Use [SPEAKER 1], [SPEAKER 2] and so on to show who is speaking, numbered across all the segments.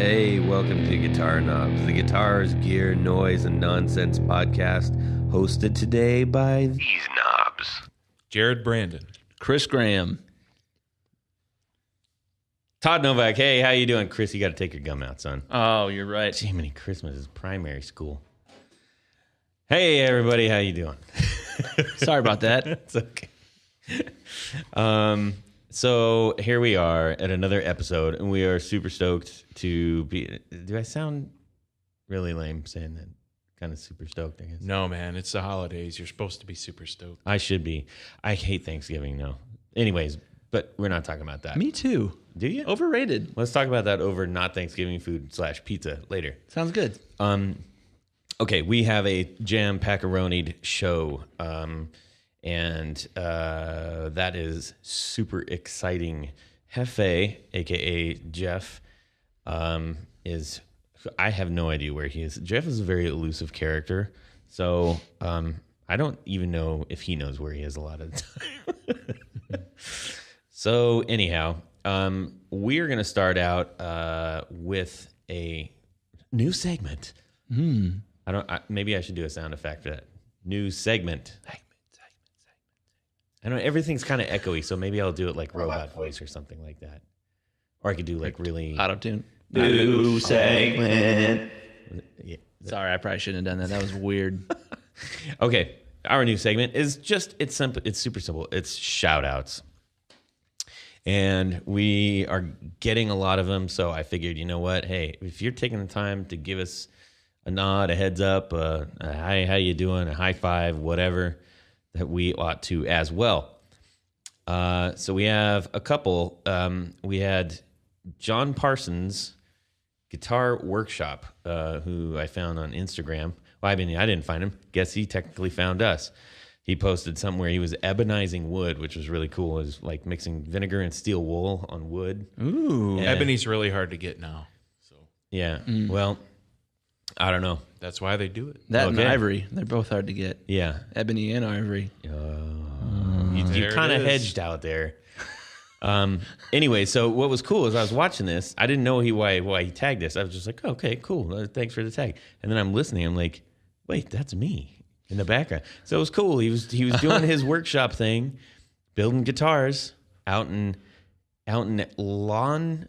[SPEAKER 1] Hey, welcome to Guitar Knobs, the guitars, gear, noise, and nonsense podcast, hosted today by these knobs.
[SPEAKER 2] Jared Brandon.
[SPEAKER 3] Chris Graham.
[SPEAKER 1] Todd Novak. Hey, how you doing? Chris, you got to take your gum out, son.
[SPEAKER 3] Oh, you're right.
[SPEAKER 1] Jiminy Christmas is primary school. Hey, everybody, how you doing?
[SPEAKER 3] Sorry about that.
[SPEAKER 1] It's okay. So here we are at another episode, and we are super stoked to be. Do I sound really lame saying that? Kind of super stoked, I guess.
[SPEAKER 2] No, man, it's the holidays. You're supposed to be super stoked.
[SPEAKER 1] I should be. I hate Thanksgiving, though. Anyways, but we're not talking about that.
[SPEAKER 3] Me too.
[SPEAKER 1] Do you?
[SPEAKER 3] Overrated.
[SPEAKER 1] Let's talk about that over not Thanksgiving food / pizza later.
[SPEAKER 3] Sounds good.
[SPEAKER 1] Okay, we have a jam-packaronied show. And that is super exciting. Hefe, a.k.a. Jeff, is... I have no idea where he is. Jeff is a very elusive character, so I don't even know if he knows where he is a lot of the time. So anyhow, we're going to start out with a new segment. Maybe I should do a sound effect for that. New segment. I know everything's kind of echoey, so maybe I'll do it like robot voice or something like that. Or I could do like really
[SPEAKER 3] Auto-tune.
[SPEAKER 1] new segment. Yeah.
[SPEAKER 3] Sorry, I probably shouldn't have done that. That was weird.
[SPEAKER 1] Okay, our new segment is it's simple. It's super simple. It's shout-outs. And we are getting a lot of them, so I figured, you know what? Hey, if you're taking the time to give us a nod, a heads up, a hi, how you doing, a high five, whatever, that we ought to as well. So we have a couple. We had John Parsons, Guitar Workshop, who I found on Instagram. Well, I mean, I didn't find him. Guess he technically found us. He posted something where he was ebonizing wood, which was really cool. It was like mixing vinegar and steel wool on wood.
[SPEAKER 3] Ooh.
[SPEAKER 1] And,
[SPEAKER 2] Ebony's really hard to get now. So
[SPEAKER 1] yeah. Well, I don't know.
[SPEAKER 2] that's why they do it.
[SPEAKER 3] That and
[SPEAKER 1] Okay.
[SPEAKER 3] ivory. They're both hard to get.
[SPEAKER 1] Yeah.
[SPEAKER 3] Ebony and ivory.
[SPEAKER 1] You
[SPEAKER 2] There
[SPEAKER 1] kind of
[SPEAKER 2] it is.
[SPEAKER 1] hedged out there. Anyway, so what was cool is I was watching this. I didn't know why he tagged this. I was just like, okay, cool. Thanks for the tag. And then I'm listening. I'm like, wait, that's me in the background. So it was cool. He was doing his workshop thing, building guitars out in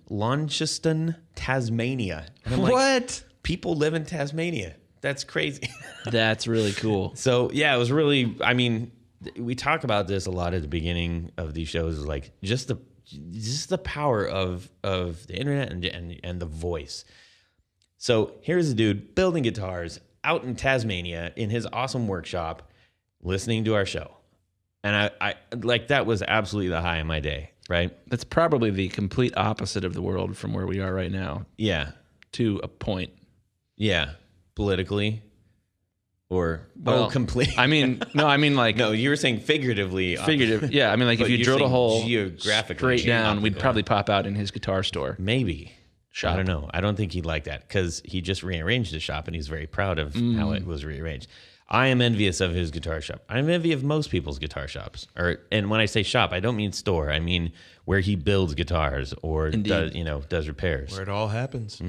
[SPEAKER 1] Launceston, Tasmania. And I'm like,
[SPEAKER 3] What?
[SPEAKER 1] people live in Tasmania. That's crazy.
[SPEAKER 3] That's really cool.
[SPEAKER 1] So yeah, it was really. I mean, we talk about this a lot at the beginning of these shows, is like just the power of the internet and the voice. So here's a dude building guitars out in Tasmania in his awesome workshop, listening to our show, and I like that was absolutely the high of my day. Right?
[SPEAKER 3] That's probably the complete opposite of the world from where we are right now,
[SPEAKER 1] Yeah,
[SPEAKER 3] to a point.
[SPEAKER 1] yeah. Politically, or
[SPEAKER 3] Well,
[SPEAKER 1] complete.
[SPEAKER 3] I mean, like
[SPEAKER 1] no, you were saying figuratively.
[SPEAKER 3] figurative. Yeah, I mean, like
[SPEAKER 1] But
[SPEAKER 3] if you
[SPEAKER 1] you're
[SPEAKER 3] drilled a
[SPEAKER 1] saying
[SPEAKER 3] hole
[SPEAKER 1] geographically,
[SPEAKER 3] straight down, we'd
[SPEAKER 1] geographically.
[SPEAKER 3] probably pop out in his guitar store.
[SPEAKER 1] Maybe.
[SPEAKER 3] Shop.
[SPEAKER 1] I don't know. I don't think he'd like that because he just rearranged his shop and he's very proud of how it was rearranged. I am envious of his guitar shop. I'm envious of most people's guitar shops. And when I say shop, I don't mean store. I mean where he builds guitars or does repairs.
[SPEAKER 2] Where it all happens.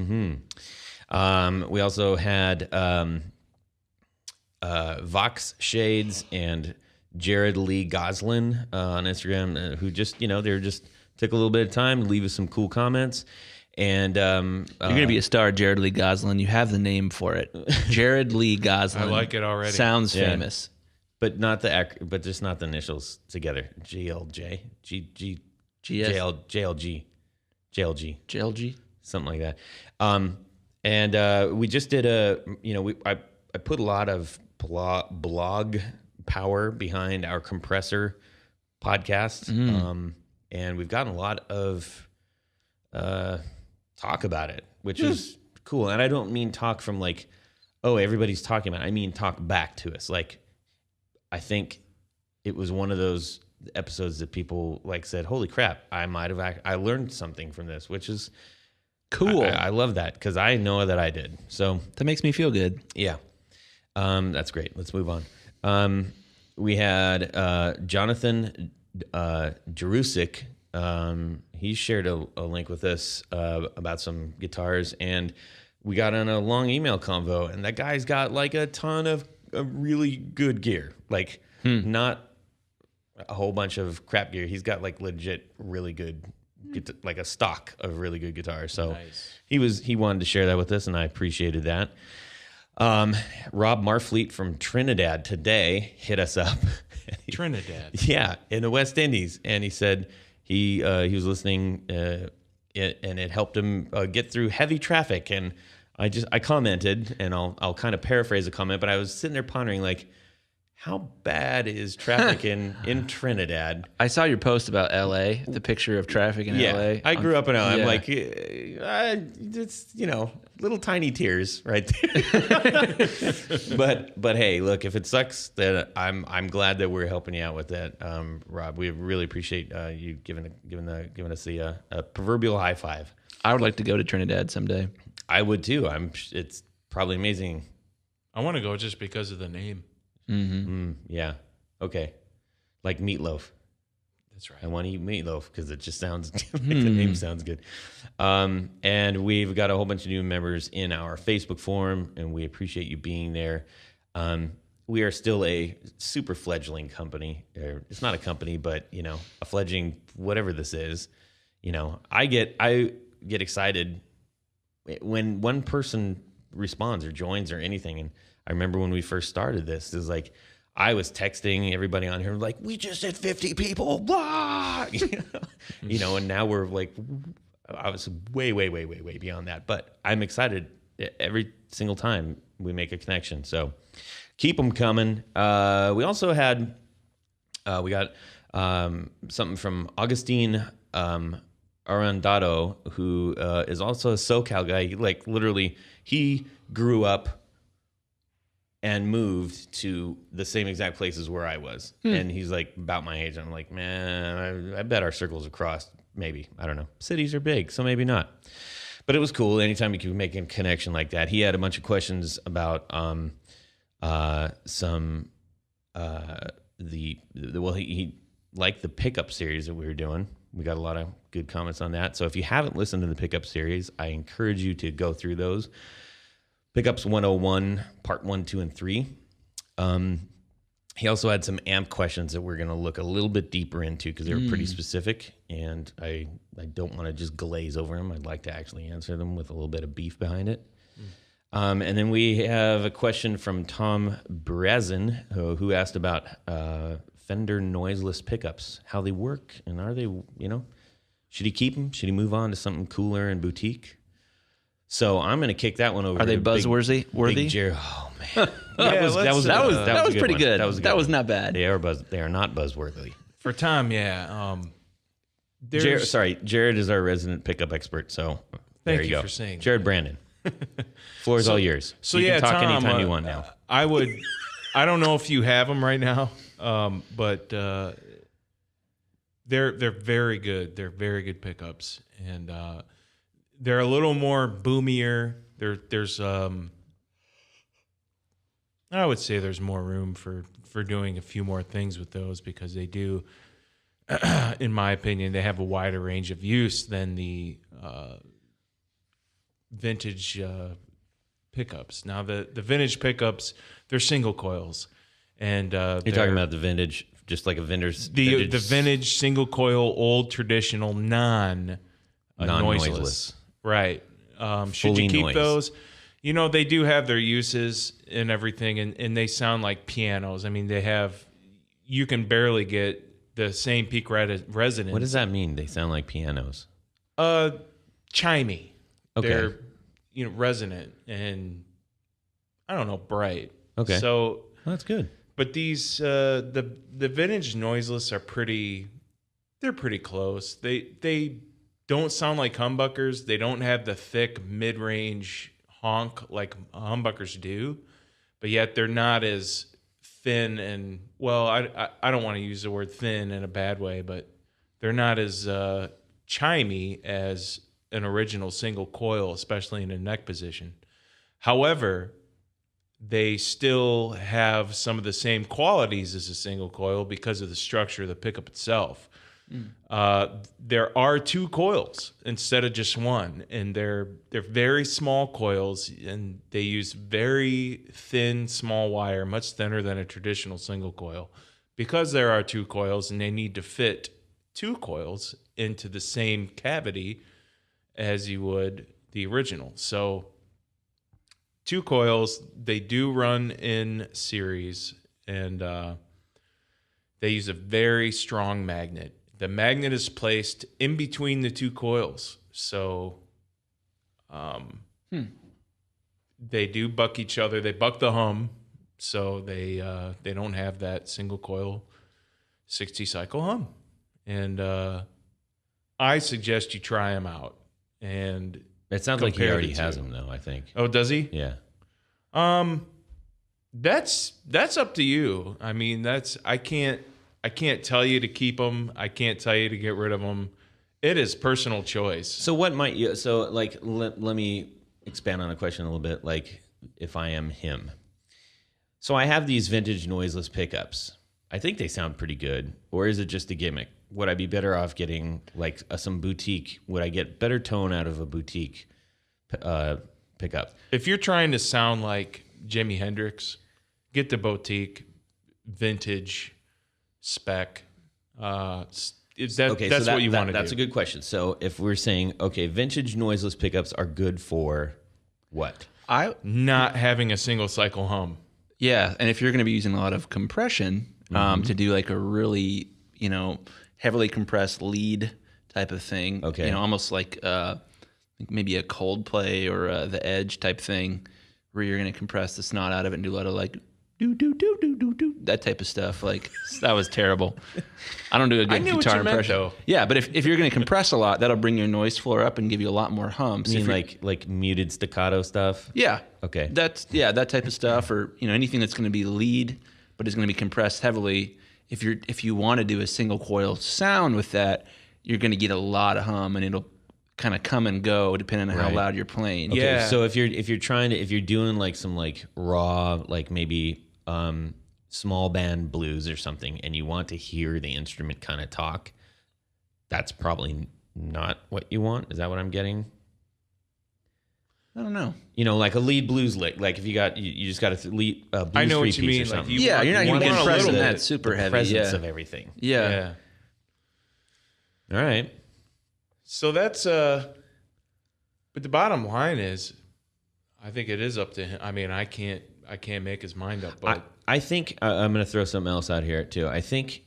[SPEAKER 1] We also had Vox Shades and Jared Lee Goslin on Instagram, who just, they just took a little bit of time to leave us some cool comments. And
[SPEAKER 3] You're gonna be a star, Jared Lee Goslin. You have the name for it, Jared Lee Goslin.
[SPEAKER 2] I like it already.
[SPEAKER 3] Sounds
[SPEAKER 1] Yeah.
[SPEAKER 3] famous.
[SPEAKER 1] but but just not the initials together. GLJ, GG,
[SPEAKER 3] GS,
[SPEAKER 1] JLG,
[SPEAKER 3] JLG.
[SPEAKER 1] something like that. And we just did I put a lot of blog power behind our compressor podcast, and we've gotten a lot of talk about it, which is cool. And I don't mean talk from like, oh, everybody's talking about it. I mean talk back to us. Like, I think it was one of those episodes that people like said, holy crap, I learned something from this, which is
[SPEAKER 3] Cool.
[SPEAKER 1] I love that because I know that I did. So
[SPEAKER 3] That makes me feel good.
[SPEAKER 1] yeah, that's great. Let's move on. We had Jonathan Jerusik he shared a link with us about some guitars, and we got on a long email convo, and that guy's got like a ton of really good gear, like not a whole bunch of crap gear. He's got like legit really good, like a stock of really good guitars. So he wanted to share that with us, and I appreciated that. Rob Marfleet from Trinidad today hit us up.
[SPEAKER 2] Trinidad.
[SPEAKER 1] Yeah, in the West Indies, and he said he was listening, and it helped him get through heavy traffic. And I commented, and I'll kind of paraphrase the comment, but I was sitting there pondering, like, how bad is traffic in Trinidad?
[SPEAKER 3] I saw your post about LA, the picture of traffic in LA.
[SPEAKER 1] I grew up in LA.
[SPEAKER 3] Yeah.
[SPEAKER 1] I'm like, it's, little tiny tears right there. but hey, look, if it sucks, then I'm glad that we're helping you out with that, Rob. We really appreciate you giving us the proverbial high five.
[SPEAKER 3] I would like to go to Trinidad someday.
[SPEAKER 1] I would too. It's probably amazing.
[SPEAKER 2] I want to go just because of the name.
[SPEAKER 1] Yeah. Okay. Like meatloaf.
[SPEAKER 2] That's right.
[SPEAKER 1] I want to eat meatloaf because it just sounds like the name sounds good. And we've got a whole bunch of new members in our Facebook forum, and we appreciate you being there. We are still a super fledgling company. It's not a company, but a fledgling whatever this is. I get excited when one person responds or joins or anything. And I remember when we first started this, it was like I was texting everybody on here like, we just hit 50 people, blah, and now we're like, obviously way beyond that. But I'm excited every single time we make a connection. So keep them coming. We also had, we got something from Augustine Arandado, who is also a SoCal guy. Like literally, he grew up and moved to the same exact places where I was. And he's like about my age. I'm like, man, I bet our circles have crossed. Maybe. I don't know. Cities are big, so maybe not. But it was cool. Anytime you can make a connection like that. He had a bunch of questions about he liked the pickup series that we were doing. We got a lot of good comments on that. So if you haven't listened to the pickup series, I encourage you to go through those. Pickups 101, part 1, 2, and 3. He also had some amp questions that we're going to look a little bit deeper into because they were pretty specific, and I don't want to just glaze over them. I'd like to actually answer them with a little bit of beef behind it. And then we have a question from Tom Brezin, who asked about Fender Noiseless pickups, how they work, and are they, should he keep them? Should he move on to something cooler and boutique? So I'm going to kick that one over.
[SPEAKER 3] Are they buzzworthy?
[SPEAKER 1] Big Jerry. Oh man, that
[SPEAKER 3] was pretty good. That was not bad.
[SPEAKER 1] They are not buzzworthy.
[SPEAKER 2] For Tom, yeah.
[SPEAKER 1] Jared is our resident pickup expert. So there you go.
[SPEAKER 2] For saying
[SPEAKER 1] Jared Brandon. Floor's all yours.
[SPEAKER 2] So
[SPEAKER 1] you
[SPEAKER 2] yeah,
[SPEAKER 1] can talk
[SPEAKER 2] Tom,
[SPEAKER 1] anytime you want now.
[SPEAKER 2] I don't know if you have them right now, but they're very good. They're very good pickups, and they're a little more boomier. There's I would say there's more room for doing a few more things with those because they do, in my opinion, they have a wider range of use than the vintage pickups. Now the vintage pickups, they're single coils, and
[SPEAKER 1] you're talking about the vintage, just like a vintage.
[SPEAKER 2] The vintage single coil, old traditional non-noiseless. Right. Should you keep those? They do have their uses and everything, and they sound like pianos. I mean, you can barely get the same peak resonance.
[SPEAKER 1] What does that mean? They sound like pianos?
[SPEAKER 2] Chimey.
[SPEAKER 1] Okay.
[SPEAKER 2] They're, resonant and, I don't know, bright.
[SPEAKER 1] Okay.
[SPEAKER 2] So
[SPEAKER 1] that's good.
[SPEAKER 2] But these, the vintage noiseless are they're pretty close. They don't sound like humbuckers. They don't have the thick mid-range honk like humbuckers do, but yet they're not as thin and, well, I don't want to use the word thin in a bad way, but they're not as chimey as an original single coil, especially in a neck position. However, they still have some of the same qualities as a single coil because of the structure of the pickup itself. There are 2 coils instead of just one, and they're very small coils, and they use very thin, small wire, much thinner than a traditional single coil, because there are 2 coils, and they need to fit 2 coils into the same cavity as you would the original. So 2 coils, they do run in series, and they use a very strong magnet. The magnet is placed in between the 2 coils. So they do buck each other. They buck the hum, so they don't have that single coil 60 cycle hum. And I suggest you try them out. And
[SPEAKER 1] It sounds like he already has them, though, I think.
[SPEAKER 2] Oh, does he?
[SPEAKER 1] Yeah.
[SPEAKER 2] That's up to you. I mean, I can't tell you to keep them. I can't tell you to get rid of them. It is personal choice.
[SPEAKER 1] So what might you? So like, let me expand on a question a little bit. Like, if I am him, so I have these vintage noiseless pickups. I think they sound pretty good. Or is it just a gimmick? Would I be better off getting like some boutique? Would I get better tone out of a boutique pickup?
[SPEAKER 2] If you're trying to sound like Jimi Hendrix, get the boutique vintage spec. That's
[SPEAKER 1] so
[SPEAKER 2] what you want to do.
[SPEAKER 1] That's a good question. So if we're saying, okay, vintage noiseless pickups are good for what?
[SPEAKER 2] Not having a single cycle hum.
[SPEAKER 3] Yeah, and if you're going to be using a lot of compression to do like a really, heavily compressed lead type of thing,
[SPEAKER 1] okay,
[SPEAKER 3] almost like maybe a Coldplay or the Edge type thing, where you're going to compress the snot out of it and do a lot of like do do do do do do that type of stuff. Like that was terrible. I don't do a good guitar impression.
[SPEAKER 2] Though.
[SPEAKER 3] Yeah, but if you're going to compress a lot, that'll bring your noise floor up and give you a lot more hum.
[SPEAKER 1] You mean like muted staccato stuff?
[SPEAKER 3] Yeah.
[SPEAKER 1] Okay.
[SPEAKER 3] That type of stuff, or anything that's going to be lead but is going to be compressed heavily. If you want to do a single coil sound with that, you're going to get a lot of hum, and it'll kind of come and go depending on how loud you're playing.
[SPEAKER 1] Okay,
[SPEAKER 2] yeah.
[SPEAKER 1] So if you're doing like some like raw, like maybe small band blues or something, and you want to hear the instrument kind of talk, that's probably not what you want. Is that what I'm getting?
[SPEAKER 3] I don't know.
[SPEAKER 1] Like a lead blues lick. Like if you just got a lead blues
[SPEAKER 2] I know what you
[SPEAKER 1] three-piece
[SPEAKER 2] mean.
[SPEAKER 1] or something.
[SPEAKER 3] You're not going to get compressed in that
[SPEAKER 1] the
[SPEAKER 3] super heavy.
[SPEAKER 1] presence of everything.
[SPEAKER 3] Yeah.
[SPEAKER 1] All right.
[SPEAKER 2] So that's but the bottom line is, I think it is up to him. I mean, I can't make his mind up. But
[SPEAKER 1] I think I'm going to throw something else out here too. I think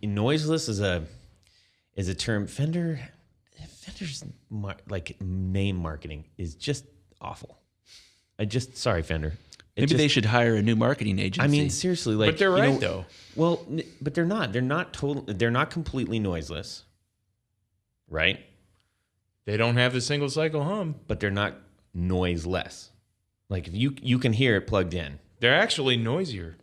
[SPEAKER 1] noiseless is a term. Fender's like name marketing is just awful. Sorry, Fender.
[SPEAKER 3] Maybe they should hire a new marketing agency.
[SPEAKER 1] I mean, seriously, like,
[SPEAKER 2] but they're right though.
[SPEAKER 1] Well, but they're not. They're not total. They're not completely noiseless, right?
[SPEAKER 2] They don't have the single cycle hum,
[SPEAKER 1] but they're not noiseless. Like if you can hear it plugged in.
[SPEAKER 2] They're actually noisier.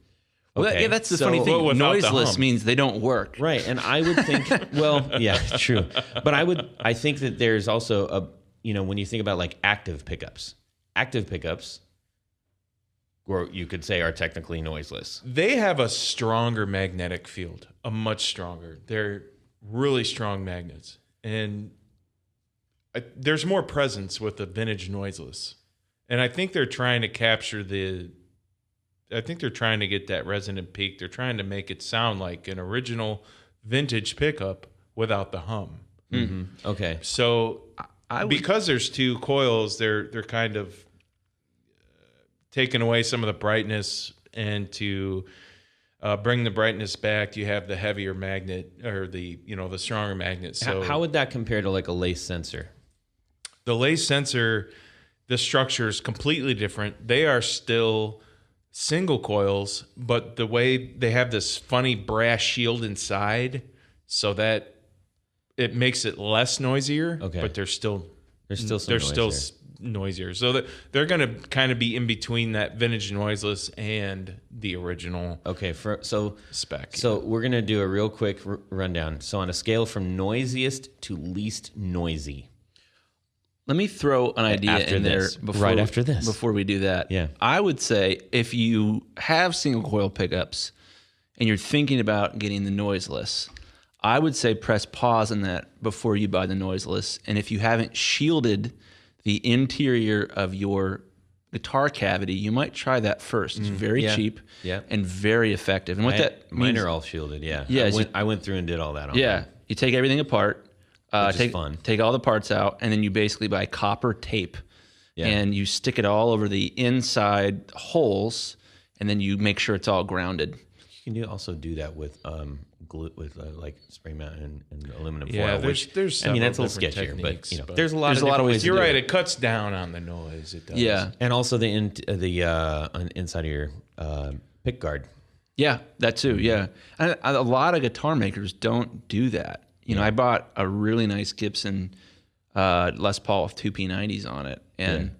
[SPEAKER 3] Well,
[SPEAKER 1] Okay.
[SPEAKER 3] that's the funny thing. Noiseless means they don't work.
[SPEAKER 1] Right. And I would think, well, yeah, true. But I think that there's also when you think about like active pickups, or you could say are technically noiseless.
[SPEAKER 2] They have a stronger magnetic field, a much stronger. They're really strong magnets. And there's more presence with the vintage noiseless. And I think they're trying to capture they're trying to get that resonant peak. They're trying to make it sound like an original vintage pickup without the hum.
[SPEAKER 1] Mm-hmm. Okay.
[SPEAKER 2] So because there's 2 coils, they're kind of taking away some of the brightness, and to bring the brightness back, you have the heavier magnet, or the stronger magnet. So
[SPEAKER 1] how would that compare to like a lace sensor?
[SPEAKER 2] The lace sensor, the structure is completely different. They are still single coils, but the way they have this funny brass shield inside, so that it makes it less noisier.
[SPEAKER 1] Okay.
[SPEAKER 2] But they're still noisier. So they're going to kind of be in between that vintage noiseless and the original.
[SPEAKER 1] Okay. So
[SPEAKER 2] spec.
[SPEAKER 1] So we're gonna do a real quick rundown. So on a scale from noisiest to least noisy.
[SPEAKER 3] Let me throw an idea in there before we do that.
[SPEAKER 1] Yeah.
[SPEAKER 3] I would say if you have single coil pickups and you're thinking about getting the noiseless, I would say press pause on that before you buy the Noiseless. And if you haven't shielded the interior of your guitar cavity, you might try that first. It's very cheap and very effective. And what that
[SPEAKER 1] mine
[SPEAKER 3] means,
[SPEAKER 1] are all shielded. Yeah.
[SPEAKER 3] Yeah,
[SPEAKER 1] I went through and did all that. On
[SPEAKER 3] yeah,
[SPEAKER 1] mine.
[SPEAKER 3] you take everything apart,
[SPEAKER 1] Which is fun.
[SPEAKER 3] take all the parts out, and then you basically buy copper tape, and you stick it all over the inside holes, and then you make sure it's all grounded.
[SPEAKER 1] You can also do that with glue, with like spray mount and aluminum foil.
[SPEAKER 2] Yeah,
[SPEAKER 1] which
[SPEAKER 2] there's
[SPEAKER 1] I mean that's a
[SPEAKER 2] several
[SPEAKER 1] little sketchier,
[SPEAKER 2] techniques,
[SPEAKER 1] but you know
[SPEAKER 2] but
[SPEAKER 1] there's a lot of ways.
[SPEAKER 2] You're
[SPEAKER 1] to do
[SPEAKER 2] right.
[SPEAKER 1] it.
[SPEAKER 2] It cuts down on the noise. It does.
[SPEAKER 3] Yeah,
[SPEAKER 1] And also the on inside of your pick guard.
[SPEAKER 3] yeah, that too. Yeah, and a lot of guitar makers don't do that. You know, I bought a really nice Gibson Les Paul with 2 P90s on it, and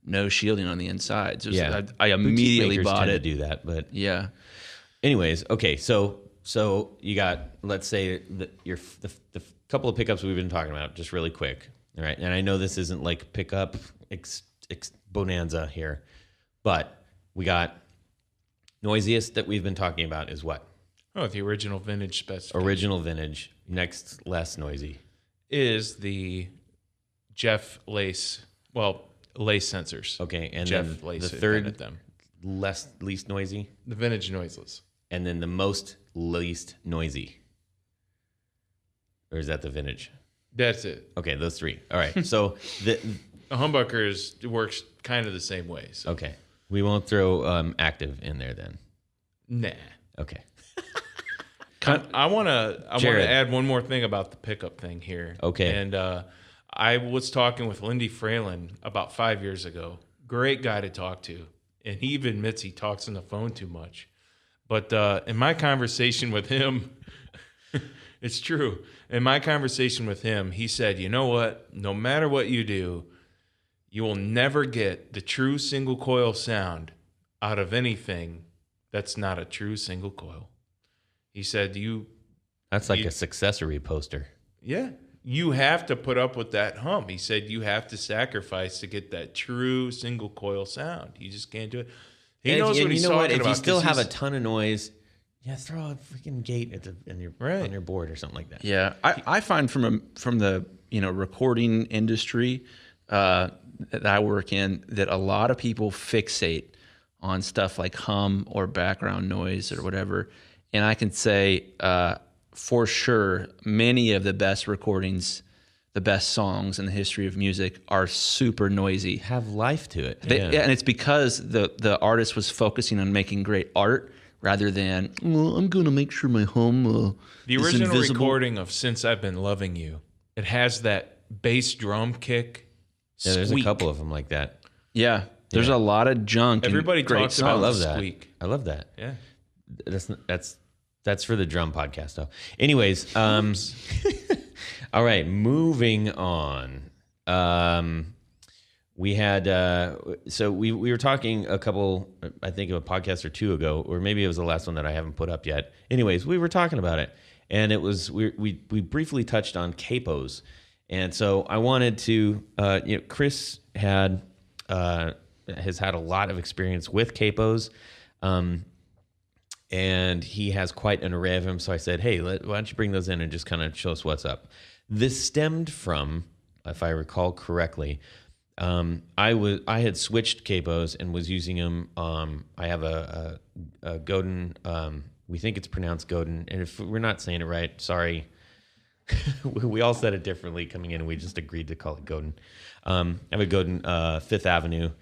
[SPEAKER 3] no shielding on the insides. I immediately
[SPEAKER 1] Boutique makers
[SPEAKER 3] bought
[SPEAKER 1] tend
[SPEAKER 3] it.
[SPEAKER 1] to do that, but
[SPEAKER 3] Yeah.
[SPEAKER 1] anyways, okay, so you got, let's say the couple of pickups we've been talking about, just really quick, all right? And I know this isn't like pickup bonanza here, but we got noisiest that we've been talking about is what?
[SPEAKER 2] Oh, the original vintage specification
[SPEAKER 1] Original vintage, next less noisy.
[SPEAKER 2] is the Jeff Lace. Well, Lace sensors.
[SPEAKER 1] Okay, and
[SPEAKER 2] Jeff
[SPEAKER 1] then
[SPEAKER 2] Lace
[SPEAKER 1] the third
[SPEAKER 2] invented them.
[SPEAKER 1] least noisy,
[SPEAKER 2] The vintage noiseless.
[SPEAKER 1] and then the most least noisy. Or is that the vintage?
[SPEAKER 2] That's it.
[SPEAKER 1] Okay, those three. All right. So the
[SPEAKER 2] A humbucker works kind of the same way. So.
[SPEAKER 1] okay, we won't throw active in there then.
[SPEAKER 2] Nah.
[SPEAKER 1] Okay.
[SPEAKER 2] I want to
[SPEAKER 1] Jared.
[SPEAKER 2] add one more thing about the pickup thing here.
[SPEAKER 1] Okay.
[SPEAKER 2] And I was talking with Lindy Fralin about 5 years ago. Great guy to talk to. And he even admits he talks on the phone too much. But in my conversation with him, it's true. In my conversation with him, he said, you know what? No matter what you do, you will never get the true single coil sound out of anything that's not a true single coil. He said,
[SPEAKER 1] That's like a successory poster.
[SPEAKER 2] yeah, you have to put up with that hum. He said, you have to sacrifice to get that true single coil sound. You just can't do it. He
[SPEAKER 1] And
[SPEAKER 2] knows
[SPEAKER 1] if,
[SPEAKER 2] what he's
[SPEAKER 1] you know what?
[SPEAKER 2] talking
[SPEAKER 1] If
[SPEAKER 2] about.
[SPEAKER 1] you still
[SPEAKER 2] 'cause
[SPEAKER 1] have a
[SPEAKER 2] he's-
[SPEAKER 1] ton of noise, throw a freaking gate on your board or something like that.
[SPEAKER 3] Yeah, I find from the recording industry that I work in that a lot of people fixate on stuff like hum or background noise or whatever, and I can say for sure many of the best recordings, the best songs in the history of music are super noisy.
[SPEAKER 1] Have life to it.
[SPEAKER 3] And it's because the artist was focusing on making great art rather than, well, I'm going to make sure my hum
[SPEAKER 2] the
[SPEAKER 3] is
[SPEAKER 2] original
[SPEAKER 3] invisible.
[SPEAKER 2] recording of Since I've Been Loving You, it has that bass drum kick.
[SPEAKER 1] Yeah, there's
[SPEAKER 2] squeak.
[SPEAKER 1] a couple of them like that.
[SPEAKER 3] Yeah, there's a lot of junk.
[SPEAKER 2] Everybody
[SPEAKER 3] and great
[SPEAKER 2] talks
[SPEAKER 1] I
[SPEAKER 2] about
[SPEAKER 3] songs.
[SPEAKER 1] love
[SPEAKER 2] the
[SPEAKER 1] that.
[SPEAKER 2] squeak.
[SPEAKER 1] I love that.
[SPEAKER 2] Yeah.
[SPEAKER 1] That's for the drum podcast though. Anyways, all right, moving on. We had so we were talking a couple, I think, of a podcast or two ago, or maybe it was the last one that I haven't put up yet. Anyways, we were talking about it, and it was we briefly touched on capos, and so I wanted to Chris has had a lot of experience with capos. And he has quite an array of them. So I said, hey, why don't you bring those in and just kind of show us what's up? This stemmed from, if I recall correctly, I had switched capos and was using them. I have a Godin. We think it's pronounced Godin, and if we're not saying it right, sorry. We all said it differently coming in, and we just agreed to call it Godin. I have a Godin Fifth Avenue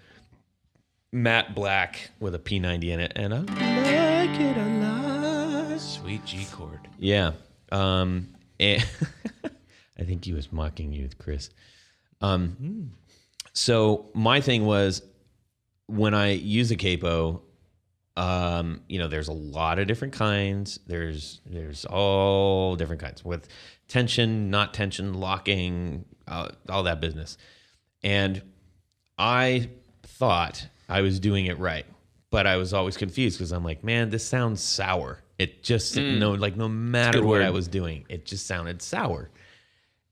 [SPEAKER 1] matte black with a P90 in it, and I like it a lot.
[SPEAKER 2] Sweet G chord.
[SPEAKER 1] Yeah. And I think he was mocking you, Chris. So my thing was, when I use a capo, there's a lot of different kinds. There's all different kinds with tension, not tension, locking, all that business. And I thought I was doing it right, but I was always confused because I'm like, man, this sounds sour. It just no matter what I was doing, it just sounded sour.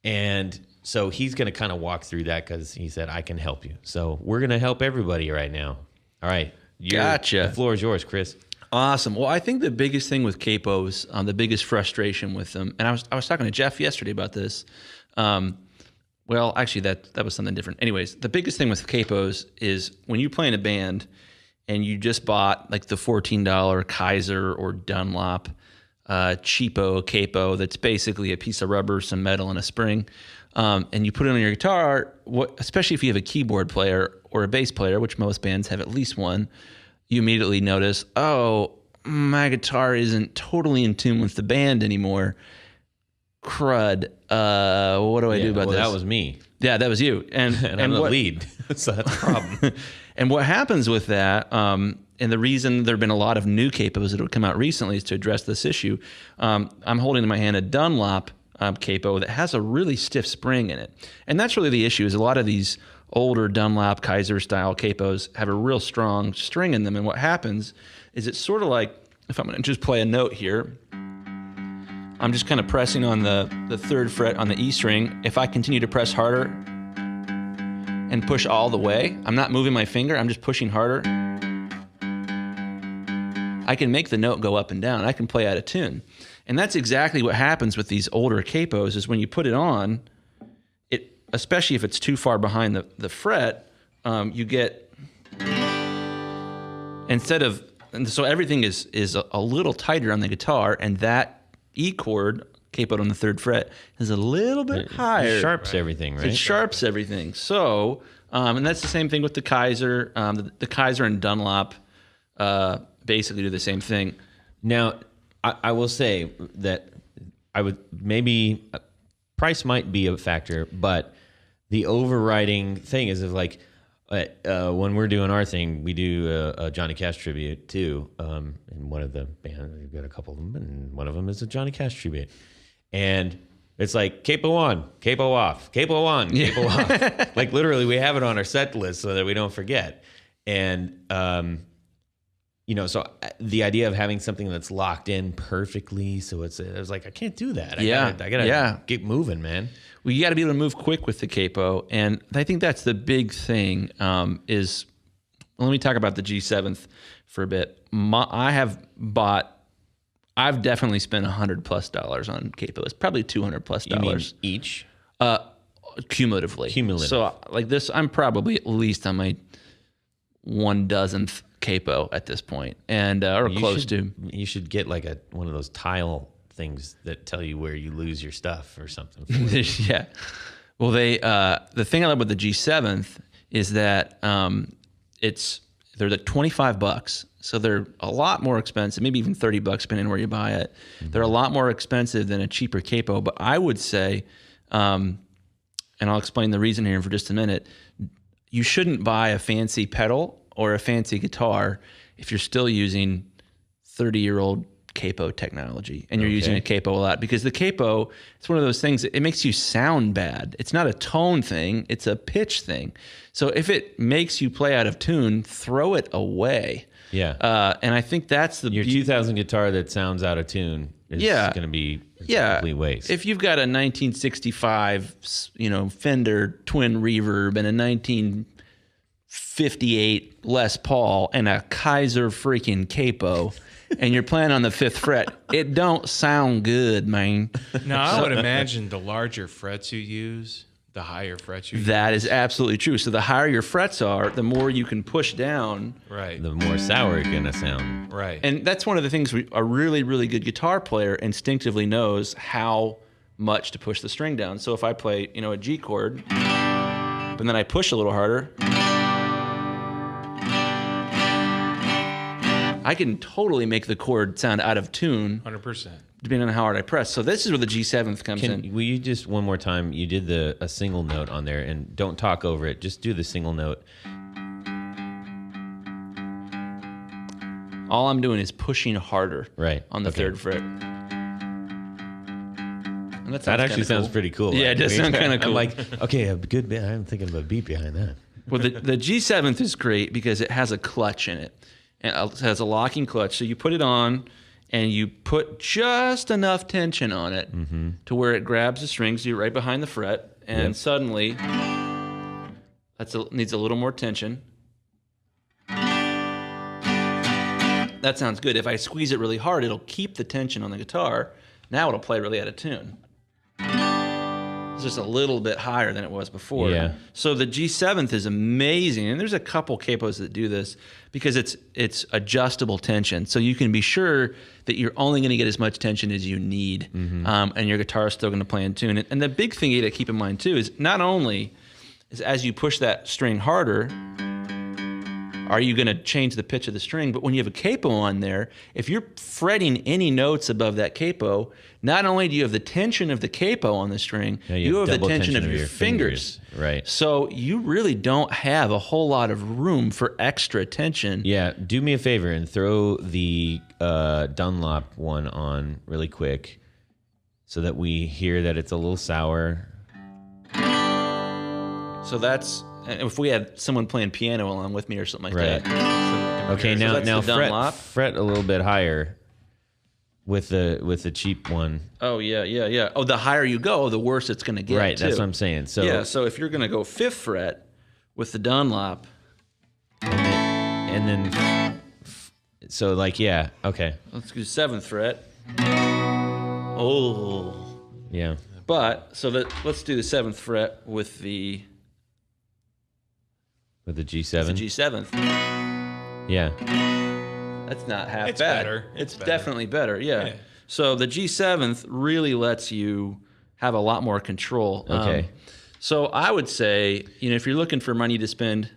[SPEAKER 1] And so he's going to kind of walk through that because he said, I can help you. So we're going to help everybody right now. All right.
[SPEAKER 3] Gotcha.
[SPEAKER 1] The floor is yours, Chris.
[SPEAKER 3] Awesome. Well, I think the biggest thing with capos, the biggest frustration with them, and I was talking to Jeff yesterday about this. Well, actually, that was something different. Anyways, the biggest thing with capos is when you play in a band and you just bought like the $14 Kaiser or Dunlop cheapo capo that's basically a piece of rubber, some metal, and a spring, and you put it on your guitar, especially if you have a keyboard player or a bass player, which most bands have at least one, you immediately notice, oh, my guitar isn't totally in tune with the band anymore. Crud. What do I do about this?
[SPEAKER 1] That was me.
[SPEAKER 3] Yeah, that was you. And
[SPEAKER 1] I'm the lead, so that's a problem.
[SPEAKER 3] And what happens with that, and the reason there have been a lot of new capos that have come out recently is to address this issue. I'm holding in my hand a Dunlop capo that has a really stiff spring in it. And that's really the issue, is a lot of these older Dunlop Kaiser style capos have a real strong string in them. And what happens is it's sort of like, if I'm going to just play a note here, I'm just kind of pressing on the 3rd fret on the E string. If I continue to press harder and push all the way, I'm not moving my finger, I'm just pushing harder, I can make the note go up and down. I can play out of tune. And that's exactly what happens with these older capos, is when you put it on, especially if it's too far behind the fret, you get, and so everything is a little tighter on the guitar, and that E chord, capoed on the 3rd fret, is a little bit higher.
[SPEAKER 1] It sharps everything, right?
[SPEAKER 3] It sharps everything. So, and that's the same thing with the Kaiser. The Kaiser and Dunlop basically do the same thing.
[SPEAKER 1] Now, I will say that I would maybe price might be a factor, but the overriding thing is like when we're doing our thing, we do a Johnny Cash tribute too. And one of the bands, we've got a couple of them, and one of them is a Johnny Cash tribute. And it's like capo on, capo off, capo on, capo off. Like literally, we have it on our set list so that we don't forget. And so the idea of having something that's locked in perfectly, so it was like I can't do that. I gotta get moving, man.
[SPEAKER 3] Well, you got to be able to move quick with the capo, and I think that's the big thing. Is let me talk about the G7th for a bit. I've definitely spent $100+ on capos, probably $200+.
[SPEAKER 1] You mean each?
[SPEAKER 3] Cumulatively. So like this, I'm probably at least on my 1,000th capo at this point, and or close to.
[SPEAKER 1] You should get like one of those tile things that tell you where you lose your stuff or something.
[SPEAKER 3] Yeah. Well, the thing I love about the G7th is that they're like $25, so they're a lot more expensive, maybe even $30 depending on where you buy it. Mm-hmm. They're a lot more expensive than a cheaper capo, but I would say, and I'll explain the reason here for just a minute, you shouldn't buy a fancy pedal or a fancy guitar if you're still using 30-year-old capo technology and you're using a capo a lot, because the capo, it's one of those things, it makes you sound bad. It's not a tone thing, it's a pitch thing. So if it makes you play out of tune, throw it away.
[SPEAKER 1] Yeah.
[SPEAKER 3] And I think that's
[SPEAKER 1] your 2000 guitar that sounds out of tune is going to be a complete waste.
[SPEAKER 3] If you've got a 1965, Fender Twin Reverb and a 1958 Les Paul and a Kaiser freaking capo, and you're playing on the 5th fret, it don't sound good, man.
[SPEAKER 2] No, I would imagine the larger frets you use, the higher frets you use.
[SPEAKER 3] That is absolutely true. So the higher your frets are, the more you can push down.
[SPEAKER 2] Right.
[SPEAKER 1] The more sour it's going to sound.
[SPEAKER 2] Right.
[SPEAKER 3] And that's one of the things a really, really good guitar player instinctively knows how much to push the string down. So if I play, a G chord, but then I push a little harder, I can totally make the chord sound out of tune.
[SPEAKER 2] 100%.
[SPEAKER 3] Depending on how hard I press. So this is where the G7th comes in.
[SPEAKER 1] Will you just, one more time, you did a single note on there, and don't talk over it. Just do the single note.
[SPEAKER 3] All I'm doing is pushing harder on the 3rd fret. And
[SPEAKER 1] that actually sounds pretty cool.
[SPEAKER 3] Yeah, it does sound kind of cool.
[SPEAKER 1] I'm like, okay, a good bit. I'm thinking of a beat behind that.
[SPEAKER 3] Well, the G7th is great because it has a clutch in it. It has a locking clutch. So you put it on and you put just enough tension on it to where it grabs the strings. You're right behind the fret, and suddenly needs a little more tension. That sounds good. If I squeeze it really hard, it'll keep the tension on the guitar. Now it'll play really out of tune. It's just a little bit higher than it was before.
[SPEAKER 1] Yeah.
[SPEAKER 3] So the G7th is amazing, and there's a couple capos that do this because it's adjustable tension. So you can be sure that you're only going to get as much tension as you need, and your guitar is still going to play in tune. And the big thing you got to keep in mind too is not only is as you push that string harder, are you going to change the pitch of the string? But when you have a capo on there, if you're fretting any notes above that capo, not only do you have the tension of the capo on the string, you have the tension of your fingers.
[SPEAKER 1] Right.
[SPEAKER 3] So you really don't have a whole lot of room for extra tension.
[SPEAKER 1] Yeah, do me a favor and throw the Dunlop one on really quick so that we hear that it's a little sour.
[SPEAKER 3] So that's... if we had someone playing piano along with me or something like that.
[SPEAKER 1] Okay,
[SPEAKER 3] So
[SPEAKER 1] now
[SPEAKER 3] that's the Dunlop.
[SPEAKER 1] fret a little bit higher with the cheap one.
[SPEAKER 3] Oh, yeah. Oh, the higher you go, the worse it's going to get,
[SPEAKER 1] Right,
[SPEAKER 3] too.
[SPEAKER 1] that's what I'm saying. So
[SPEAKER 3] Yeah, so if you're going to go 5th fret with the Dunlop...
[SPEAKER 1] and then so like, yeah, okay.
[SPEAKER 3] Let's do 7th fret. Oh.
[SPEAKER 1] Yeah.
[SPEAKER 3] But, so let's do the 7th fret with the...
[SPEAKER 1] With the G7.
[SPEAKER 3] The G7th.
[SPEAKER 1] Yeah.
[SPEAKER 3] That's not half
[SPEAKER 2] It's
[SPEAKER 3] bad.
[SPEAKER 2] better.
[SPEAKER 3] It's
[SPEAKER 2] It's better.
[SPEAKER 3] definitely better, yeah. So the G7th really lets you have a lot more control.
[SPEAKER 1] Okay.
[SPEAKER 3] So I would say, if you're looking for money to spend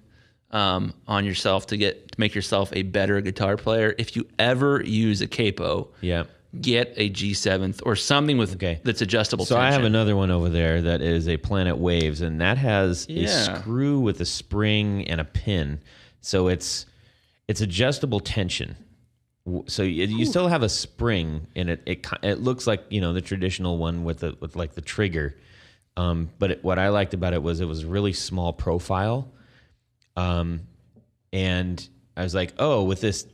[SPEAKER 3] on yourself to make yourself a better guitar player, if you ever use a capo,
[SPEAKER 1] Yeah.
[SPEAKER 3] get a G7th or something with that's adjustable
[SPEAKER 1] So
[SPEAKER 3] tension.
[SPEAKER 1] I have another one over there that is a Planet Waves, and that has a screw with a spring and a pin. So it's adjustable tension. So you still have a spring in it. It looks like the traditional one with like the trigger. But what I liked about it was really small profile. And I was like, oh, with this,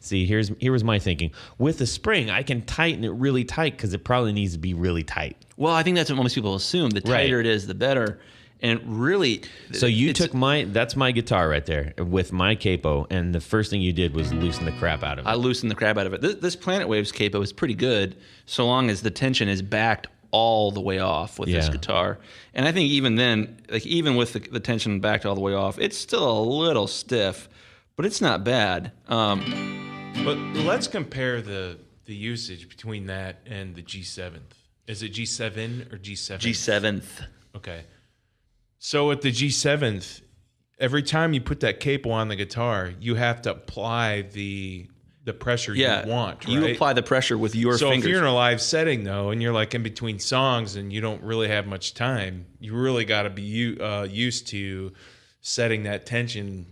[SPEAKER 1] see, here was my thinking. With the spring, I can tighten it really tight because it probably needs to be really tight.
[SPEAKER 3] Well, I think that's what most people assume. The tighter it is, the better. And really...
[SPEAKER 1] So you took that's my guitar right there with my capo, and the first thing you did was loosen the crap out of it.
[SPEAKER 3] I loosened the crap out of it. This Planet Waves capo is pretty good so long as the tension is backed all the way off with this guitar. And I think even then, like even with the tension backed all the way off, it's still a little stiff, but it's not bad.
[SPEAKER 2] But let's compare the usage between that and the G7th. Is it G7 or G7?
[SPEAKER 3] G7th.
[SPEAKER 2] Okay. So at the G7th, every time you put that capo on the guitar, you have to apply the pressure you want, right?
[SPEAKER 3] You apply the pressure with your
[SPEAKER 2] so
[SPEAKER 3] fingers.
[SPEAKER 2] if you're in a live setting, though, and you're like in between songs and you don't really have much time, you really got to be used to setting that tension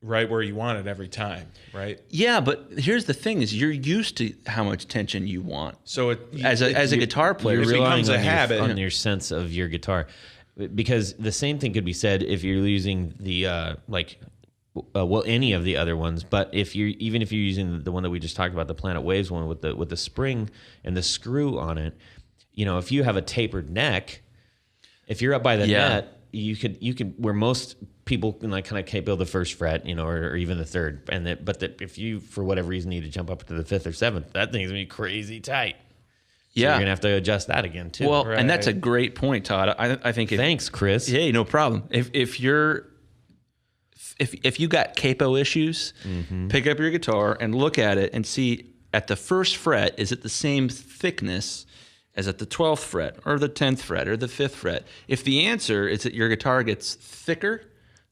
[SPEAKER 2] right where you want it every time, right?
[SPEAKER 3] Yeah, but here's the thing: is you're used to how much tension you want.
[SPEAKER 2] So
[SPEAKER 3] as a guitar player,
[SPEAKER 1] You're
[SPEAKER 2] it becomes
[SPEAKER 1] relying
[SPEAKER 2] a
[SPEAKER 1] on
[SPEAKER 2] habit.
[SPEAKER 1] on your sense of your guitar, because the same thing could be said if you're using the any of the other ones. But if you're using the one that we just talked about, the Planet Waves one with the spring and the screw on it, if you have a tapered neck, if you're up by the net, you could where most people can like kind of build the first fret, or even the third, if you for whatever reason need to jump up to the 5th or 7th, that thing's gonna be crazy tight. So you're gonna have to adjust that again too.
[SPEAKER 3] Well, and that's a great point, Todd. I think.
[SPEAKER 1] Thanks, Chris.
[SPEAKER 3] Hey, no problem. If you got capo issues, pick up your guitar and look at it and see at the 1st fret, is it the same thickness as at the 12th fret or the 10th fret or the 5th fret? If the answer is that your guitar gets thicker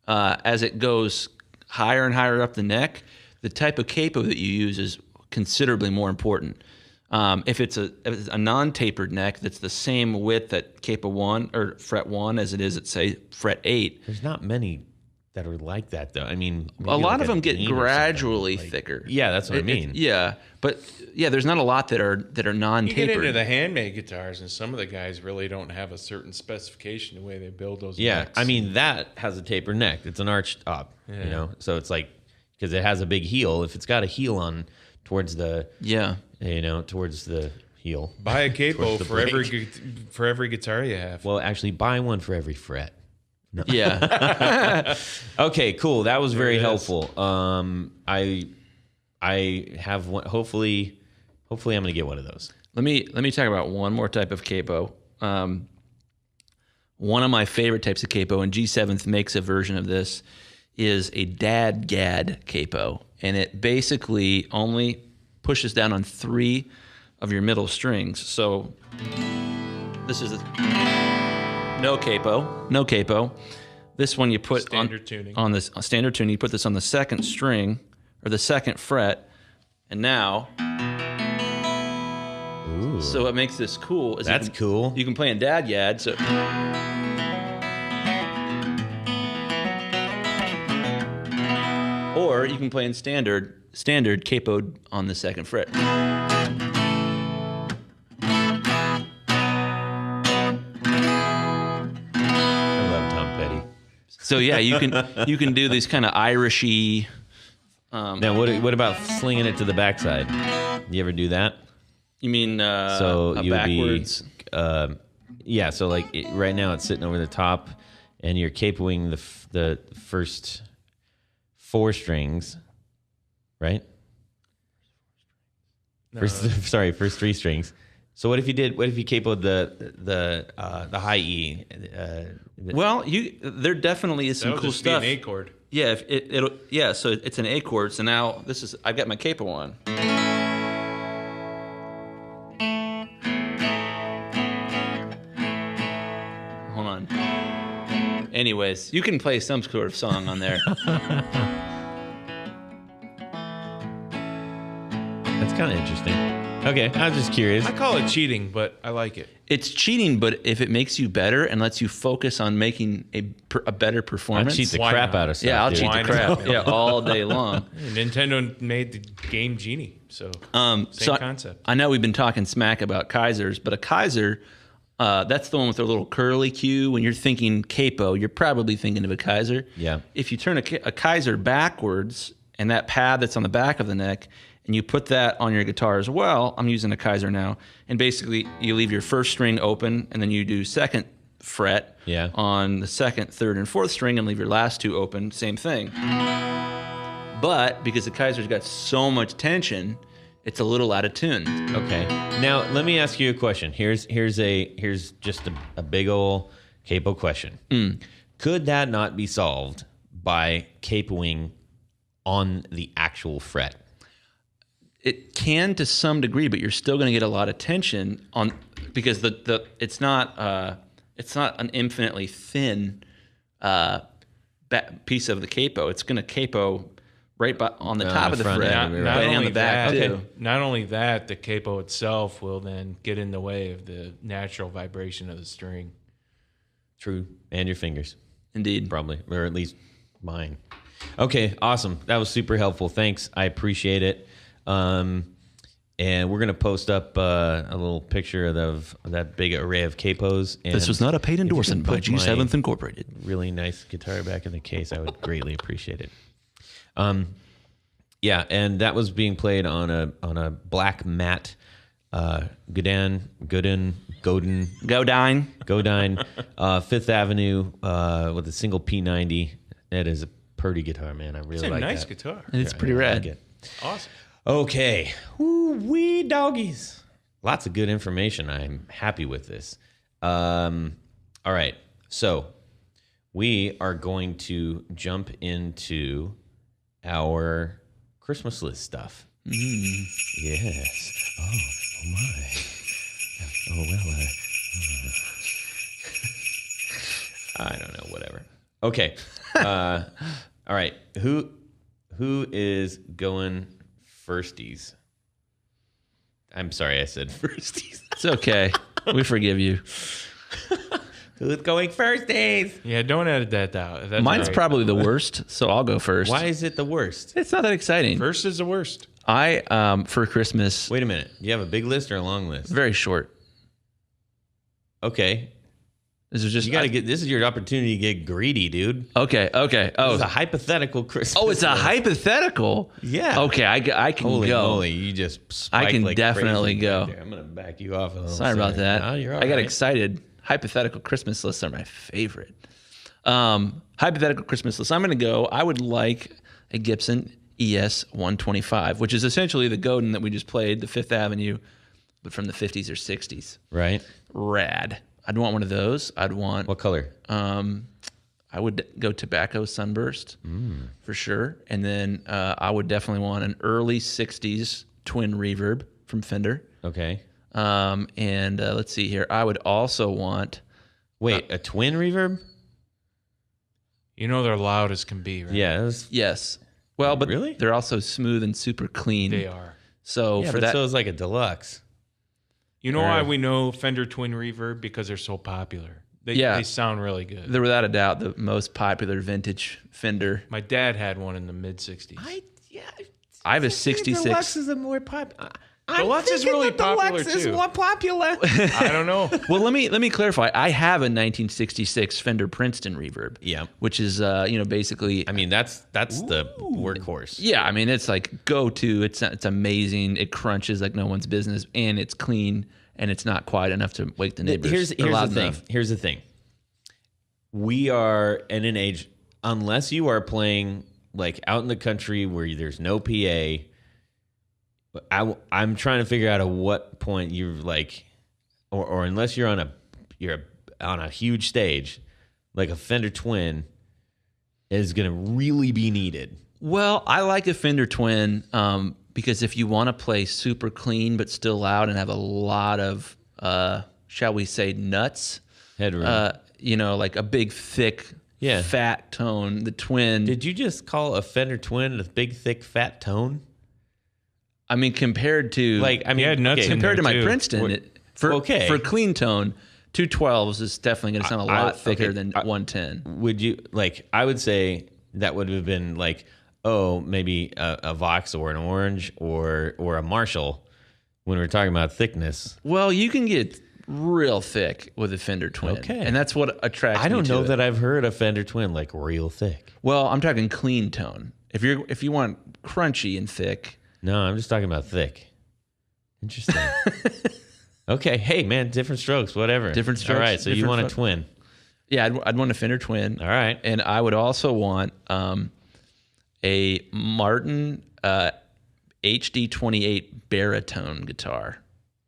[SPEAKER 3] as it goes higher and higher up the neck, the type of capo that you use is considerably more important. If it's a non-tapered neck that's the same width at capo 1 or fret 1 as it is at, say, fret 8.
[SPEAKER 1] There's not many that are like that, though. I mean,
[SPEAKER 3] A lot of them get gradually thicker.
[SPEAKER 1] Yeah, that's what I mean.
[SPEAKER 3] But there's not a lot that are
[SPEAKER 2] You
[SPEAKER 3] non-tapered.
[SPEAKER 2] get into the handmade guitars, and some of the guys really don't have a certain specification the way they build those necks.
[SPEAKER 1] I mean, that has a tapered neck. It's an arched up, so it's like, because it has a big heel. If it's got a heel on towards the, towards the heel.
[SPEAKER 2] Buy a capo
[SPEAKER 1] the
[SPEAKER 2] for every guitar you have.
[SPEAKER 1] Well, actually, buy one for every fret. No.
[SPEAKER 3] Yeah.
[SPEAKER 1] Okay, cool. That was very helpful. I I have one. Hopefully I'm going to get one of those.
[SPEAKER 3] Let me talk about one more type of capo. One of my favorite types of capo, and G7th makes a version of this, is a dad-gad capo. And it basically only pushes down on 3 of your middle strings. So this is no capo. This one you put
[SPEAKER 2] Standard tuning.
[SPEAKER 3] on this standard tuning. You put this on the 2nd string or the 2nd fret, and now.
[SPEAKER 1] Ooh.
[SPEAKER 3] So what makes this cool is
[SPEAKER 1] That's cool.
[SPEAKER 3] You can play in dad-gad. So. Or you can play in standard capoed on the 2nd fret.
[SPEAKER 1] I love Tom Petty.
[SPEAKER 3] So yeah, you can do these kind of Irishy.
[SPEAKER 1] Now, what about slinging it to the backside? You ever do that?
[SPEAKER 3] You mean
[SPEAKER 1] So you would
[SPEAKER 3] backwards?
[SPEAKER 1] be, yeah. So like right now, it's sitting over the top, and you're capoing the first 4 strings, right?
[SPEAKER 2] No.
[SPEAKER 1] First 3 strings. So what if you capoed the high E?
[SPEAKER 3] Well, there definitely is some
[SPEAKER 2] That'll
[SPEAKER 3] cool
[SPEAKER 2] just be
[SPEAKER 3] stuff.
[SPEAKER 2] an A chord.
[SPEAKER 3] Yeah, it'll so it's an A chord. So now I've got my capo on. Hold on. Anyways, you can play some sort of song on there.
[SPEAKER 1] That's kind of interesting. Okay, I was just curious.
[SPEAKER 2] I call it cheating, but I like it.
[SPEAKER 3] It's cheating, but if it makes you better and lets you focus on making a better
[SPEAKER 1] I'll
[SPEAKER 3] performance,
[SPEAKER 1] cheat the
[SPEAKER 2] Why
[SPEAKER 1] crap
[SPEAKER 2] not?
[SPEAKER 1] out of stuff.
[SPEAKER 3] yeah, I'll
[SPEAKER 1] dude.
[SPEAKER 3] cheat
[SPEAKER 2] Why
[SPEAKER 3] the crap.
[SPEAKER 2] not?
[SPEAKER 3] Yeah, all day long.
[SPEAKER 2] Nintendo made the game Genie, so
[SPEAKER 3] So
[SPEAKER 2] concept.
[SPEAKER 3] I know we've been talking smack about Kaisers, but a Kaiser, that's the one with the little curly Q. When you're thinking capo, you're probably thinking of a Kaiser.
[SPEAKER 1] Yeah.
[SPEAKER 3] If you turn a Kaiser backwards and that pad that's on the back of the neck, and you put that on your guitar as well, I'm using a Kaiser now, and basically you leave your first string open, and then you do 2nd fret on the 2nd, 3rd, and 4th string, and leave your last 2 open, same thing. But because the Kaiser's got so much tension, it's a little out of tune.
[SPEAKER 1] Okay. Now let me ask you a question. Here's just a big ol' capo question. Could that not be solved by capoing on the actual fret?
[SPEAKER 3] It can to some degree, but you're still going to get a lot of tension on because it's not an infinitely thin piece of the capo. It's going to capo right on the top of the
[SPEAKER 1] front
[SPEAKER 3] fret,
[SPEAKER 1] end,
[SPEAKER 2] Not
[SPEAKER 3] right on
[SPEAKER 2] only
[SPEAKER 3] the back
[SPEAKER 2] that,
[SPEAKER 3] too.
[SPEAKER 2] Not only that, the capo itself will then get in the way of the natural vibration of the string.
[SPEAKER 1] True. And your fingers.
[SPEAKER 3] Indeed.
[SPEAKER 1] Probably. Or at least mine. Okay, awesome. That was super helpful. Thanks. I appreciate it. And we're going to post up a little picture of that big array of capos. And
[SPEAKER 3] This was not a paid endorsement by
[SPEAKER 1] put my
[SPEAKER 3] G7th Incorporated.
[SPEAKER 1] really nice guitar back in the case, I would greatly appreciate it. Yeah, and that was being played on a black matte Godin, Fifth Avenue with a single P90. That is a pretty guitar, man. I really
[SPEAKER 2] It's a
[SPEAKER 1] like
[SPEAKER 2] nice
[SPEAKER 1] that.
[SPEAKER 2] guitar.
[SPEAKER 3] It's pretty
[SPEAKER 1] I like
[SPEAKER 3] rad.
[SPEAKER 1] it.
[SPEAKER 2] Awesome.
[SPEAKER 1] Okay. Woo wee doggies. Lots of good information. I'm happy with this. All right. So we are going to jump into our Christmas list stuff. Yes. Oh my. Oh, well, I don't know. Whatever. Okay. All right. Who is going firsties? I'm sorry I said firsties.
[SPEAKER 3] It's okay. We forgive you.
[SPEAKER 1] Who's going firsties?
[SPEAKER 2] Yeah, don't edit that out. That's
[SPEAKER 3] Mine's
[SPEAKER 2] all right.
[SPEAKER 3] probably the worst, so I'll go first.
[SPEAKER 1] Why is it the worst?
[SPEAKER 3] It's not that exciting.
[SPEAKER 2] First is the worst.
[SPEAKER 3] I for Christmas,
[SPEAKER 1] Wait a minute. Do you have a big list or a long list?
[SPEAKER 3] very short.
[SPEAKER 1] Okay.
[SPEAKER 3] This is just
[SPEAKER 1] You got to get, this is your opportunity to get greedy, dude.
[SPEAKER 3] Okay.
[SPEAKER 1] This
[SPEAKER 3] Oh,
[SPEAKER 1] is a hypothetical Christmas.
[SPEAKER 3] it's a
[SPEAKER 1] list.
[SPEAKER 3] hypothetical.
[SPEAKER 1] Yeah.
[SPEAKER 3] Okay, I can
[SPEAKER 1] Holy
[SPEAKER 3] go.
[SPEAKER 1] moly, you just
[SPEAKER 3] I
[SPEAKER 1] spiked
[SPEAKER 3] can
[SPEAKER 1] like
[SPEAKER 3] definitely
[SPEAKER 1] crazy
[SPEAKER 3] go.
[SPEAKER 1] back there. I'm going to back you off a little.
[SPEAKER 3] Sorry about that.
[SPEAKER 1] No, you're all
[SPEAKER 3] I got
[SPEAKER 1] right.
[SPEAKER 3] excited. Hypothetical Christmas lists are my favorite. Hypothetical Christmas list. I'm going to go. I would like a Gibson ES 125, which is essentially the Godin that we just played, the Fifth Avenue, but from the 50s or 60s.
[SPEAKER 1] Right.
[SPEAKER 3] Rad. I'd want one of those. I'd want...
[SPEAKER 1] What color?
[SPEAKER 3] I would go tobacco sunburst for sure. And then I would definitely want an early 60s twin reverb from Fender.
[SPEAKER 1] Okay.
[SPEAKER 3] And let's see here. I would also want...
[SPEAKER 1] Wait, a twin reverb?
[SPEAKER 2] You know they're loud as can be, right?
[SPEAKER 1] Yeah.
[SPEAKER 3] Yes. Well, but
[SPEAKER 1] Really?
[SPEAKER 3] they're also smooth and super clean.
[SPEAKER 2] They are.
[SPEAKER 3] So
[SPEAKER 1] Yeah,
[SPEAKER 3] for
[SPEAKER 1] but
[SPEAKER 3] that...
[SPEAKER 1] so it's like a deluxe.
[SPEAKER 2] You know why we know Fender Twin Reverb? Because they're so popular. They sound really good.
[SPEAKER 3] They're without a doubt the most popular vintage Fender.
[SPEAKER 2] My dad had one in the mid-'60s.
[SPEAKER 3] I have a 66.
[SPEAKER 1] Deluxe is a more popular.
[SPEAKER 2] Deluxe is really popular, too.
[SPEAKER 1] popular.
[SPEAKER 2] I don't know.
[SPEAKER 3] Well, let me clarify. I have a 1966 Fender Princeton Reverb.
[SPEAKER 1] Yeah.
[SPEAKER 3] Which is basically...
[SPEAKER 1] I mean, that's the workhorse.
[SPEAKER 3] Yeah, I mean, it's like go-to. It's amazing. It crunches like no one's business, and it's clean, and it's not quiet enough to wake the neighbors.
[SPEAKER 1] Here's the
[SPEAKER 3] loud
[SPEAKER 1] thing.
[SPEAKER 3] enough.
[SPEAKER 1] Here's the thing. We are in an age, unless you are playing like out in the country where there's no PA, I'm trying to figure out at what point you're like, or unless you're on a huge stage, like a Fender Twin is going to really be needed.
[SPEAKER 3] Well, I like a Fender Twin because if you want to play super clean but still loud and have a lot of, shall we say, nuts,
[SPEAKER 1] Headroom.
[SPEAKER 3] Like a big, thick, fat tone, the Twin.
[SPEAKER 1] Did you just call a Fender Twin a big, thick, fat tone?
[SPEAKER 3] I mean, compared to
[SPEAKER 2] nuts in
[SPEAKER 3] compared to
[SPEAKER 2] there,
[SPEAKER 3] my
[SPEAKER 2] too.
[SPEAKER 3] Princeton, for clean tone, 212s is definitely going to sound a lot thicker than 110.
[SPEAKER 1] Would you I would say that would have been like, maybe a Vox or an Orange or a Marshall when we were talking about thickness.
[SPEAKER 3] Well, you can get real thick with a Fender Twin.
[SPEAKER 1] Okay.
[SPEAKER 3] And that's what attracts me
[SPEAKER 1] I don't
[SPEAKER 3] to
[SPEAKER 1] know
[SPEAKER 3] it.
[SPEAKER 1] that I've heard a Fender Twin like real thick.
[SPEAKER 3] Well, I'm talking clean tone. If you want crunchy and thick.
[SPEAKER 1] No, I'm just talking about thick. Interesting. Okay. Hey, man, different strokes, whatever.
[SPEAKER 3] Different strokes.
[SPEAKER 1] All right. So you want a twin.
[SPEAKER 3] Yeah, I'd want a Fender Twin.
[SPEAKER 1] All right.
[SPEAKER 3] And I would also want a Martin HD28 baritone guitar.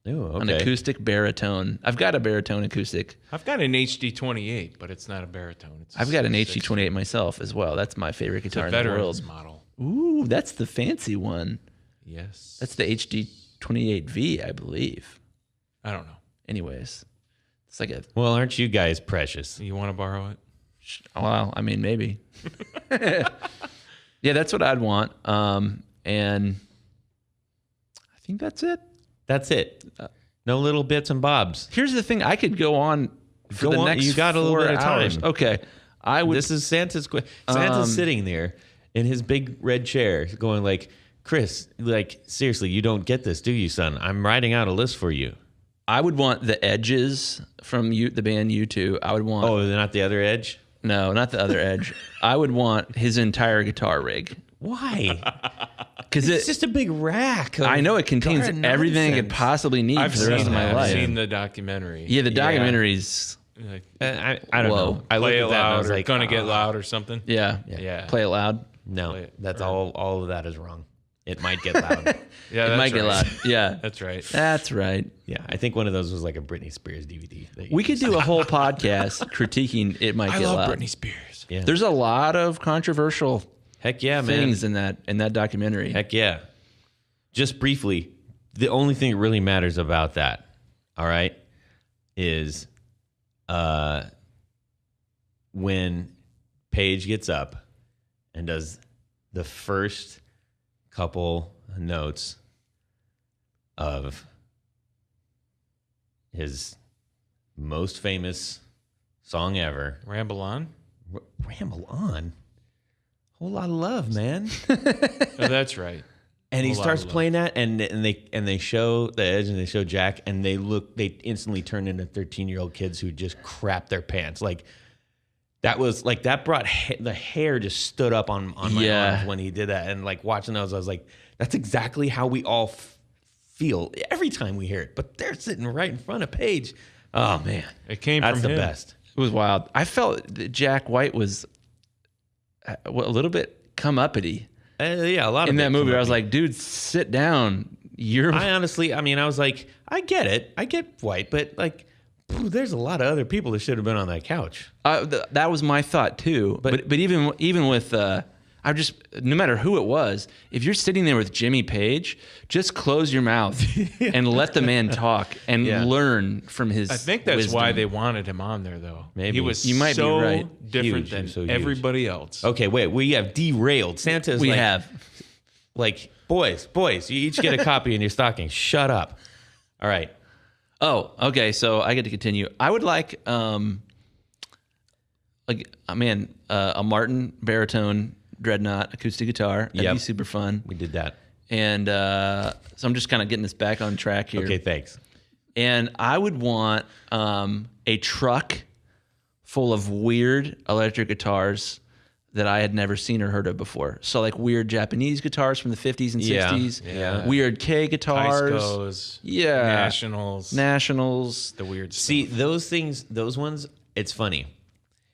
[SPEAKER 1] Ooh, okay.
[SPEAKER 3] An acoustic baritone. I've got a baritone acoustic.
[SPEAKER 2] I've got an HD28, but it's not a baritone.
[SPEAKER 3] I've got an HD28 myself as well. That's my favorite guitar
[SPEAKER 2] It's a
[SPEAKER 3] in the world.
[SPEAKER 2] veterans model.
[SPEAKER 3] Ooh, that's the fancy one.
[SPEAKER 2] Yes.
[SPEAKER 3] That's the HD28V, I believe.
[SPEAKER 2] I don't know.
[SPEAKER 3] Anyways, it's like a...
[SPEAKER 1] Well, aren't you guys precious?
[SPEAKER 2] You want to borrow it?
[SPEAKER 3] Well, I mean, maybe. Yeah, that's what I'd want. And I think that's it.
[SPEAKER 1] That's it. No little bits and bobs.
[SPEAKER 3] Here's the thing. I could go on for the next
[SPEAKER 1] You got a little
[SPEAKER 3] 4
[SPEAKER 1] bit of
[SPEAKER 3] hours.
[SPEAKER 1] time.
[SPEAKER 3] Okay.
[SPEAKER 1] This is Santa's. Santa's sitting there in his big red chair, going like, "Chris, like seriously, you don't get this, do you, son? I'm writing out a list for you."
[SPEAKER 3] I would want the Edges from the band U2. I would want...
[SPEAKER 1] Oh, not the other edge.
[SPEAKER 3] No, not the other Edge. I would want his entire guitar rig.
[SPEAKER 1] Why?
[SPEAKER 3] Because
[SPEAKER 1] It's just a big rack.
[SPEAKER 3] I know it contains
[SPEAKER 1] darn
[SPEAKER 3] everything I could
[SPEAKER 1] nonsense.
[SPEAKER 3] possibly need for the rest of my
[SPEAKER 2] I've
[SPEAKER 3] life.
[SPEAKER 2] seen the documentary.
[SPEAKER 3] Yeah, the documentaries.
[SPEAKER 2] Like,
[SPEAKER 1] I don't
[SPEAKER 3] Whoa.
[SPEAKER 1] know. I
[SPEAKER 2] play it
[SPEAKER 1] looked at that and I
[SPEAKER 2] loud
[SPEAKER 1] was
[SPEAKER 2] or
[SPEAKER 1] like,
[SPEAKER 2] gonna get loud or something.
[SPEAKER 3] Yeah.
[SPEAKER 2] Yeah.
[SPEAKER 3] Play it loud.
[SPEAKER 1] No, that's all of that is wrong. It might get loud.
[SPEAKER 2] Yeah,
[SPEAKER 3] It
[SPEAKER 2] that's
[SPEAKER 3] might get
[SPEAKER 2] right.
[SPEAKER 3] loud. Yeah.
[SPEAKER 2] That's right.
[SPEAKER 3] That's right.
[SPEAKER 1] Yeah, I think one of those was like a Britney Spears DVD.
[SPEAKER 3] We could do a whole podcast critiquing It Might
[SPEAKER 2] I
[SPEAKER 3] Get
[SPEAKER 2] love
[SPEAKER 3] Loud.
[SPEAKER 2] Britney Spears.
[SPEAKER 1] Yeah.
[SPEAKER 3] There's a lot of controversial
[SPEAKER 1] Heck yeah, man.
[SPEAKER 3] things in that documentary.
[SPEAKER 1] Heck yeah. Just briefly, the only thing that really matters about that, all right, is when Paige gets up and does the first couple notes of his most famous song ever.
[SPEAKER 2] Ramble on.
[SPEAKER 1] Ramble on. Whole lot of love, man.
[SPEAKER 2] Oh, that's right.
[SPEAKER 1] And he
[SPEAKER 2] Whole lot
[SPEAKER 1] starts
[SPEAKER 2] of love.
[SPEAKER 1] playing that, and they show the Edge and they show Jack, and they instantly turn into 13-year-old kids who just crap their pants. Like that was like that brought the hair just stood up on my arms when he did that, and like watching those, I was like, that's exactly how we all feel every time we hear it. But they're sitting right in front of Paige. Oh man,
[SPEAKER 2] It came
[SPEAKER 1] that's
[SPEAKER 2] from
[SPEAKER 1] the
[SPEAKER 2] him.
[SPEAKER 1] best.
[SPEAKER 3] It was wild. I felt that Jack White was a little bit come-uppity.
[SPEAKER 1] Yeah, a lot of
[SPEAKER 3] in
[SPEAKER 1] it
[SPEAKER 3] that movie.
[SPEAKER 1] come
[SPEAKER 3] I
[SPEAKER 1] up
[SPEAKER 3] was
[SPEAKER 1] here.
[SPEAKER 3] like, dude, sit down.
[SPEAKER 1] I honestly, I was like, I get it. I get white, but like, there's a lot of other people that should have been on that couch.
[SPEAKER 3] That was my thought too. But even with I just, no matter who it was, if you're sitting there with Jimmy Page, just close your mouth and let the man talk and learn from his.
[SPEAKER 2] I think that's
[SPEAKER 3] wisdom.
[SPEAKER 2] why they wanted him on there, though.
[SPEAKER 1] Maybe.
[SPEAKER 2] He was
[SPEAKER 3] You might be
[SPEAKER 2] so
[SPEAKER 3] right.
[SPEAKER 2] different
[SPEAKER 1] Huge,
[SPEAKER 2] than
[SPEAKER 1] so huge.
[SPEAKER 2] everybody else.
[SPEAKER 1] Okay, wait, we have derailed. Santa's
[SPEAKER 3] we
[SPEAKER 1] like,
[SPEAKER 3] have.
[SPEAKER 1] like, boys, you each get a copy in your stocking. Shut up. All right.
[SPEAKER 3] Oh, okay. So I get to continue. I would like, a Martin baritone dreadnought acoustic guitar. That'd be super fun.
[SPEAKER 1] We did that.
[SPEAKER 3] And so I'm just kind of getting this back on track here.
[SPEAKER 1] Okay, thanks.
[SPEAKER 3] And I would want a truck full of weird electric guitars that I had never seen or heard of before. So like weird Japanese guitars from the 50s and 60s.
[SPEAKER 1] Yeah.
[SPEAKER 3] Weird K guitars.
[SPEAKER 2] Iskos,
[SPEAKER 3] Yeah.
[SPEAKER 2] Nationals,
[SPEAKER 3] The
[SPEAKER 2] weird stuff.
[SPEAKER 1] See, those ones, it's funny.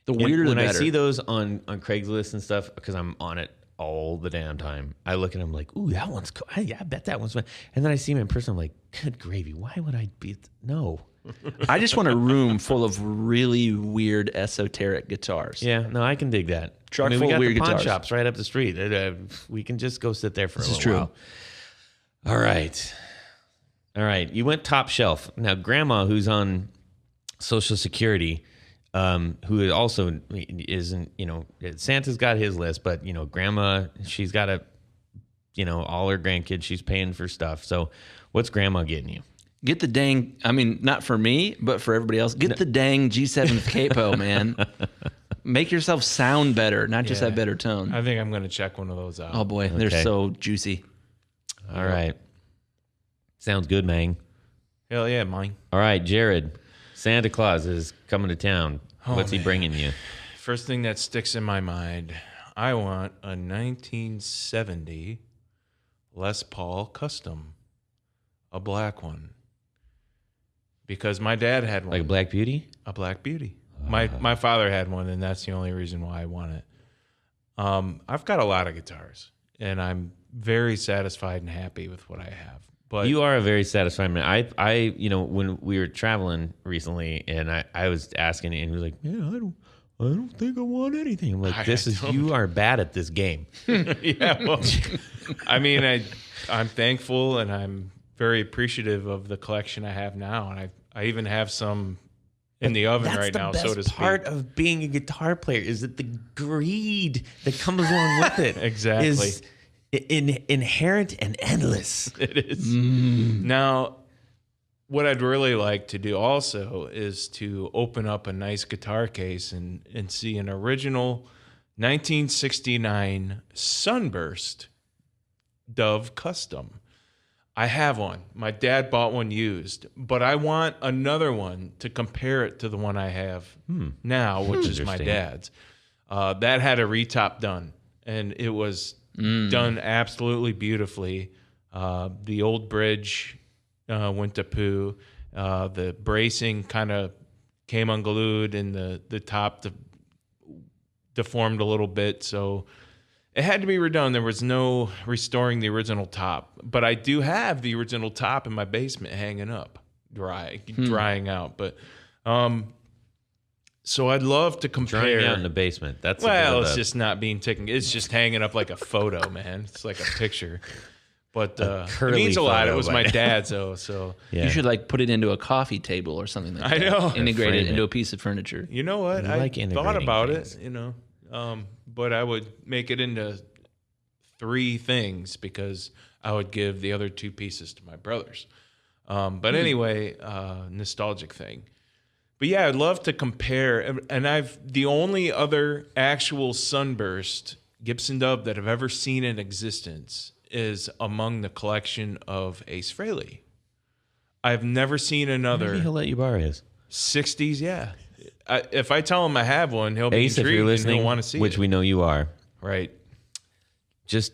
[SPEAKER 3] weirder the
[SPEAKER 1] when
[SPEAKER 3] better.
[SPEAKER 1] I see those on Craigslist and stuff, because I'm on it all the damn time, I look at them like, ooh, that one's cool. I bet that one's fun. And then I see them in person, I'm like, good gravy. Why would I be? No.
[SPEAKER 3] I just want a room full of really weird esoteric guitars.
[SPEAKER 1] Yeah, no, I can dig that.
[SPEAKER 3] Truck
[SPEAKER 1] we
[SPEAKER 3] full
[SPEAKER 1] got
[SPEAKER 3] of weird
[SPEAKER 1] the pawn
[SPEAKER 3] guitars.
[SPEAKER 1] shops right up the street. We can just go sit there for
[SPEAKER 3] This
[SPEAKER 1] a
[SPEAKER 3] is
[SPEAKER 1] little
[SPEAKER 3] true.
[SPEAKER 1] while. All right. You went top shelf. Now, Grandma, who's on Social Security, who also isn't, Santa's got his list, but, Grandma, she's got all her grandkids, she's paying for stuff. So what's Grandma getting you?
[SPEAKER 3] Get the dang, not for me, but for everybody else, get the dang G7 capo, man. Make yourself sound better, not just have better tone.
[SPEAKER 2] I think I'm going to check one of those out.
[SPEAKER 3] Oh boy, they're so juicy.
[SPEAKER 1] All right. Sounds good, man.
[SPEAKER 2] Hell yeah, mine.
[SPEAKER 1] All right, Jared, Santa Claus is coming to town. What's he bringing you?
[SPEAKER 2] First thing that sticks in my mind, I want a 1970 Les Paul Custom, a black one. Because my dad had one.
[SPEAKER 1] Like a Black Beauty?
[SPEAKER 2] A Black Beauty. My father had one, and that's the only reason why I want it. I've got a lot of guitars, and I'm very satisfied and happy with what I have. But
[SPEAKER 1] You are a very satisfying man. I when we were traveling recently, and I was asking, and he was like, "Yeah, I don't think I want anything." I'm like, you are bad at this game.
[SPEAKER 2] yeah, well, I'm thankful, and I'm very appreciative of the collection I have now, and I even have some in the oven right now, so to speak.
[SPEAKER 1] That's the best part of being a guitar player is that the greed that comes along with it
[SPEAKER 2] Exactly.
[SPEAKER 1] is inherent and endless.
[SPEAKER 2] It is. Now, what I'd really like to do also is to open up a nice guitar case and see an original 1969 Sunburst Dove Custom. I have one. My dad bought one used, but I want another one to compare it to the one I have now, which is my
[SPEAKER 1] Interesting.
[SPEAKER 2] dad's. That had a retop done, and it was done absolutely beautifully. The old bridge went to poo. The bracing kind of came unglued, and the top deformed a little bit, so it had to be redone. There was no restoring the original top, but I do have the original top in my basement hanging up, drying out. But so I'd love to compare.
[SPEAKER 1] Drying out in the basement. That's
[SPEAKER 2] It's just not being taken. It's just hanging up like a photo, man. It's like a picture. But it
[SPEAKER 1] curly
[SPEAKER 2] means a lot.
[SPEAKER 1] photo,
[SPEAKER 2] It was
[SPEAKER 1] but-
[SPEAKER 2] my dad's, though. So
[SPEAKER 1] Yeah.
[SPEAKER 3] You should put it into a coffee table or something like that.
[SPEAKER 2] I know.
[SPEAKER 3] Integrate
[SPEAKER 1] Frame
[SPEAKER 3] it into
[SPEAKER 1] it.
[SPEAKER 3] a piece of furniture.
[SPEAKER 2] you know what?
[SPEAKER 1] I
[SPEAKER 2] I
[SPEAKER 1] like
[SPEAKER 2] thought
[SPEAKER 1] integrating
[SPEAKER 2] about
[SPEAKER 1] things.
[SPEAKER 2] it, but I would make it into 3 things because I would give the other 2 pieces to my brothers. But anyway, nostalgic thing. But yeah, I'd love to compare. And the only other actual Sunburst Gibson Dove that I've ever seen in existence is among the collection of Ace Frehley. I've never seen another.
[SPEAKER 1] Maybe he'll let you borrow his.
[SPEAKER 2] 60s, yeah. If I tell him I have one, he'll be
[SPEAKER 1] Ace, if
[SPEAKER 2] intrigued
[SPEAKER 1] you're
[SPEAKER 2] and
[SPEAKER 1] listening,
[SPEAKER 2] he'll want to see
[SPEAKER 1] which
[SPEAKER 2] it.
[SPEAKER 1] we know you are,
[SPEAKER 2] Right.
[SPEAKER 1] just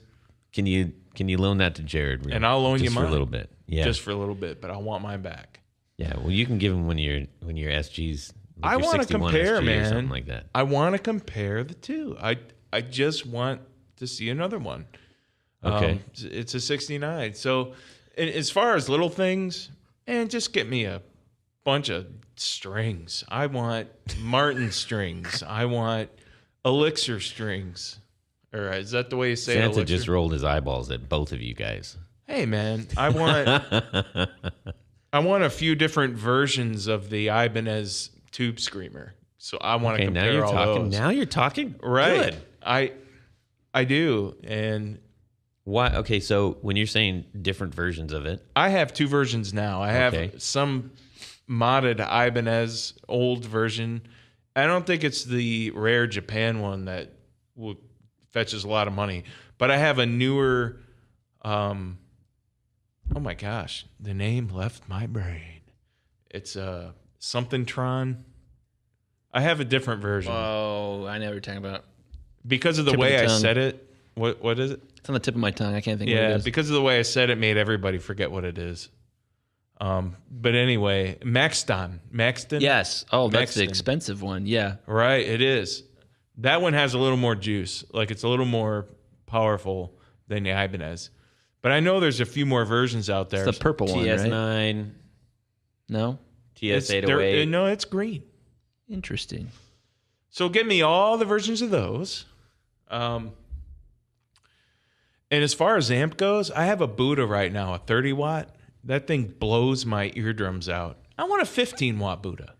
[SPEAKER 1] can you loan that to Jared?
[SPEAKER 2] And I'll loan
[SPEAKER 1] just
[SPEAKER 2] you
[SPEAKER 1] for
[SPEAKER 2] mine.
[SPEAKER 1] a little bit. Yeah,
[SPEAKER 2] Just for a little bit, but I want mine back.
[SPEAKER 1] yeah. Well, you can give him when your SGs. Like
[SPEAKER 2] I
[SPEAKER 1] your
[SPEAKER 2] want to
[SPEAKER 1] 61
[SPEAKER 2] compare,
[SPEAKER 1] SG or
[SPEAKER 2] man.
[SPEAKER 1] something like that.
[SPEAKER 2] I want to compare the two. I just want to see another one.
[SPEAKER 1] Okay.
[SPEAKER 2] It's a 69. So as far as little things, and just get me a bunch of strings. I want Martin strings. I want Elixir strings. Or is that the way you say it?
[SPEAKER 1] Santa
[SPEAKER 2] Elixir?
[SPEAKER 1] just rolled his eyeballs at both of you guys.
[SPEAKER 2] Hey man, I want a few different versions of the Ibanez Tube Screamer. So I want to compare all those.
[SPEAKER 1] Now you're talking.
[SPEAKER 2] Right.
[SPEAKER 1] Good.
[SPEAKER 2] I do. And
[SPEAKER 1] Why? Okay, so when you're saying different versions of it,
[SPEAKER 2] I have two versions now. I have
[SPEAKER 1] Okay.
[SPEAKER 2] some modded Ibanez old version. I don't think it's the rare Japan one that fetches a lot of money, but I have a newer. Oh my gosh, the name left my brain. It's something Tron. I have a different version
[SPEAKER 3] Oh, I know what you're talking about.
[SPEAKER 2] because of the
[SPEAKER 3] Tip of
[SPEAKER 2] way
[SPEAKER 3] the
[SPEAKER 2] I
[SPEAKER 3] tongue.
[SPEAKER 2] said it. What is it?
[SPEAKER 3] It's on the tip of my tongue. I can't think of what
[SPEAKER 2] Yeah,
[SPEAKER 3] it is.
[SPEAKER 2] because of the way I said it made everybody forget what it is. But anyway, Maxton.
[SPEAKER 3] Yes. Oh, that's the
[SPEAKER 2] Maxton.
[SPEAKER 3] expensive one. Yeah.
[SPEAKER 2] Right, it is. That one has a little more juice. Like it's a little more powerful than the Ibanez. But I know there's a few more versions out there.
[SPEAKER 3] It's the purple one, right?
[SPEAKER 1] TS9,
[SPEAKER 3] No?
[SPEAKER 1] TS808.
[SPEAKER 2] No, it's green.
[SPEAKER 3] Interesting.
[SPEAKER 2] So get me all the versions of those. And as far as amp goes, I have a Buddha right now, a 30 watt. That thing blows my eardrums out. I want a 15 watt Buddha.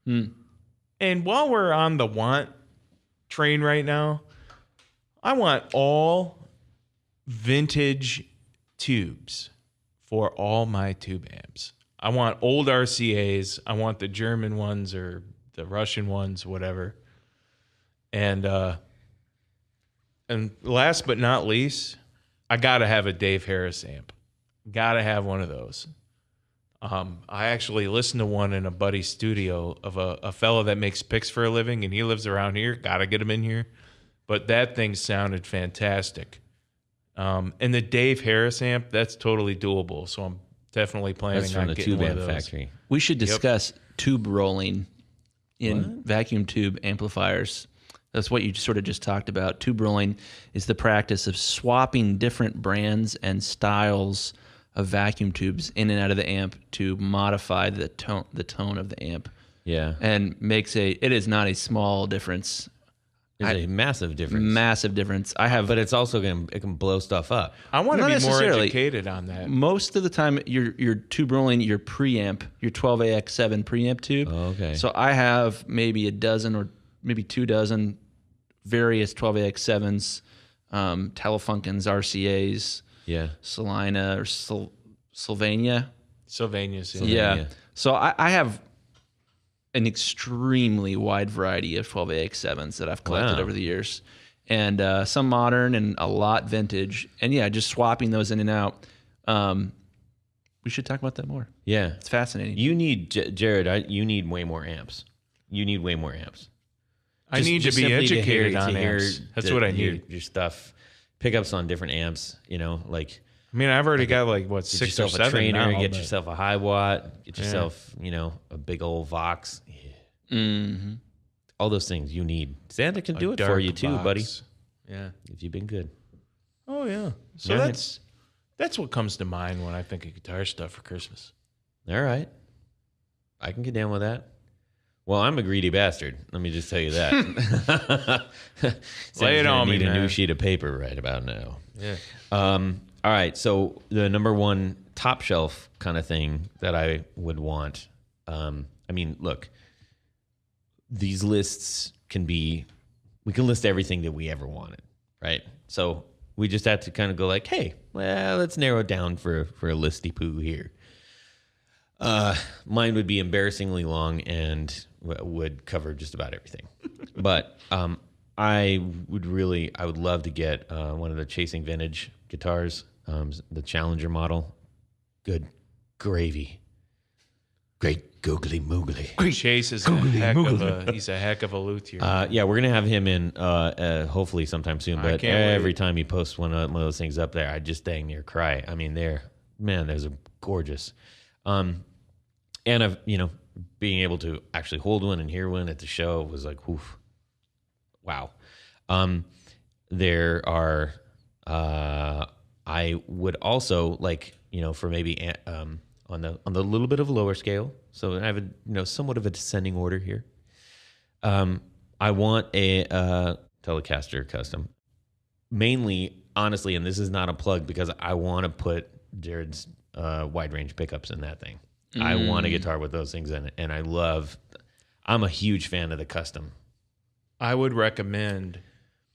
[SPEAKER 2] And while we're on the want train right now, I want all vintage tubes for all my tube amps. I want old RCAs. I want the German ones or the Russian ones, whatever. And last but not least, I gotta have a Dave Harris amp. Gotta have one of those. I actually listened to one in a buddy's studio of a fellow that makes picks for a living, and he lives around here. Gotta get him in here. But that thing sounded fantastic. And the Dave Harris amp, that's totally doable. So I'm definitely planning
[SPEAKER 1] That's
[SPEAKER 2] on
[SPEAKER 1] from the
[SPEAKER 2] getting
[SPEAKER 1] Tube
[SPEAKER 2] one
[SPEAKER 1] Amp
[SPEAKER 2] of those.
[SPEAKER 1] Factory.
[SPEAKER 3] We should discuss tube rolling in vacuum tube amplifiers. That's what you sort of just talked about. Tube rolling is the practice of swapping different brands and styles of vacuum tubes in and out of the amp to modify the tone of the amp,
[SPEAKER 1] Yeah.
[SPEAKER 3] and it is not a small difference.
[SPEAKER 1] There's a massive difference.
[SPEAKER 3] Massive difference. But
[SPEAKER 1] it's also it can blow stuff up.
[SPEAKER 2] I want to
[SPEAKER 3] Not
[SPEAKER 2] be more
[SPEAKER 3] necessarily.
[SPEAKER 2] educated on that.
[SPEAKER 3] most of the time you're tube rolling your preamp, your 12AX7 preamp tube.
[SPEAKER 1] Oh, okay.
[SPEAKER 3] So I have maybe a dozen or maybe 2 dozen various 12AX7s, Telefunkens, RCAs,
[SPEAKER 1] Yeah.
[SPEAKER 3] Salina or Sylvania.
[SPEAKER 2] Sylvania's.
[SPEAKER 3] Yeah. So I have an extremely wide variety of 12AX7s that I've collected
[SPEAKER 1] Wow.
[SPEAKER 3] over the years. And some modern and a lot vintage. And yeah, just swapping those in and out. We should talk about that more.
[SPEAKER 1] Yeah.
[SPEAKER 3] It's fascinating.
[SPEAKER 1] You need, Jared, you need way more amps. You need way more amps.
[SPEAKER 2] I need to be
[SPEAKER 1] simply
[SPEAKER 2] educated
[SPEAKER 1] hear-
[SPEAKER 2] on
[SPEAKER 1] hear
[SPEAKER 2] amps. That's what I need.
[SPEAKER 1] Your stuff. Pickups on different amps, like
[SPEAKER 2] I mean, I've already got like what
[SPEAKER 1] get
[SPEAKER 2] 6 or
[SPEAKER 1] yourself
[SPEAKER 2] 7
[SPEAKER 1] a trainer,
[SPEAKER 2] now,
[SPEAKER 1] get
[SPEAKER 2] but-
[SPEAKER 1] yourself a high watt, get yourself, a big old Vox. Yeah.
[SPEAKER 3] Mm-hmm.
[SPEAKER 1] All those things you need. Santa can
[SPEAKER 2] a
[SPEAKER 1] do it for
[SPEAKER 2] dark
[SPEAKER 1] you too,
[SPEAKER 2] box.
[SPEAKER 1] buddy.
[SPEAKER 2] Yeah.
[SPEAKER 1] If you've been good.
[SPEAKER 2] Oh yeah. So
[SPEAKER 1] Yeah.
[SPEAKER 2] that's what comes to mind when I think of guitar stuff for Christmas.
[SPEAKER 1] All right. I can get down with that. Well, I'm a greedy bastard. Let me just tell you that.
[SPEAKER 2] Lay it on me,
[SPEAKER 1] need a new
[SPEAKER 2] man.
[SPEAKER 1] sheet of paper right about now.
[SPEAKER 2] Yeah.
[SPEAKER 1] All right. So the number one top shelf kind of thing that I would want. Look, these lists we can list everything that we ever wanted, right? So we just had to kind of go like, hey, well, let's narrow it down for a listy poo here. Mine would be embarrassingly long and would cover just about everything. But I would love to get one of the Chasing Vintage guitars, the Challenger model. Good gravy. Great googly moogly.
[SPEAKER 2] Chase is he's a heck of a luthier.
[SPEAKER 1] Yeah, we're gonna have him in hopefully sometime soon. But
[SPEAKER 2] can't wait.
[SPEAKER 1] every time he posts one of those things up there, I just dang near cry. I mean, those are gorgeous. And of being able to actually hold one and hear one at the show was like, oof, wow. There are I would also like, for maybe on the little bit of lower scale. So I have somewhat of a descending order here. I want a Telecaster Custom. Mainly, honestly, and this is not a plug because I want to put Jared's wide range pickups in that thing. I want a guitar with those things in it, and I'm a huge fan of the Custom.
[SPEAKER 2] I would recommend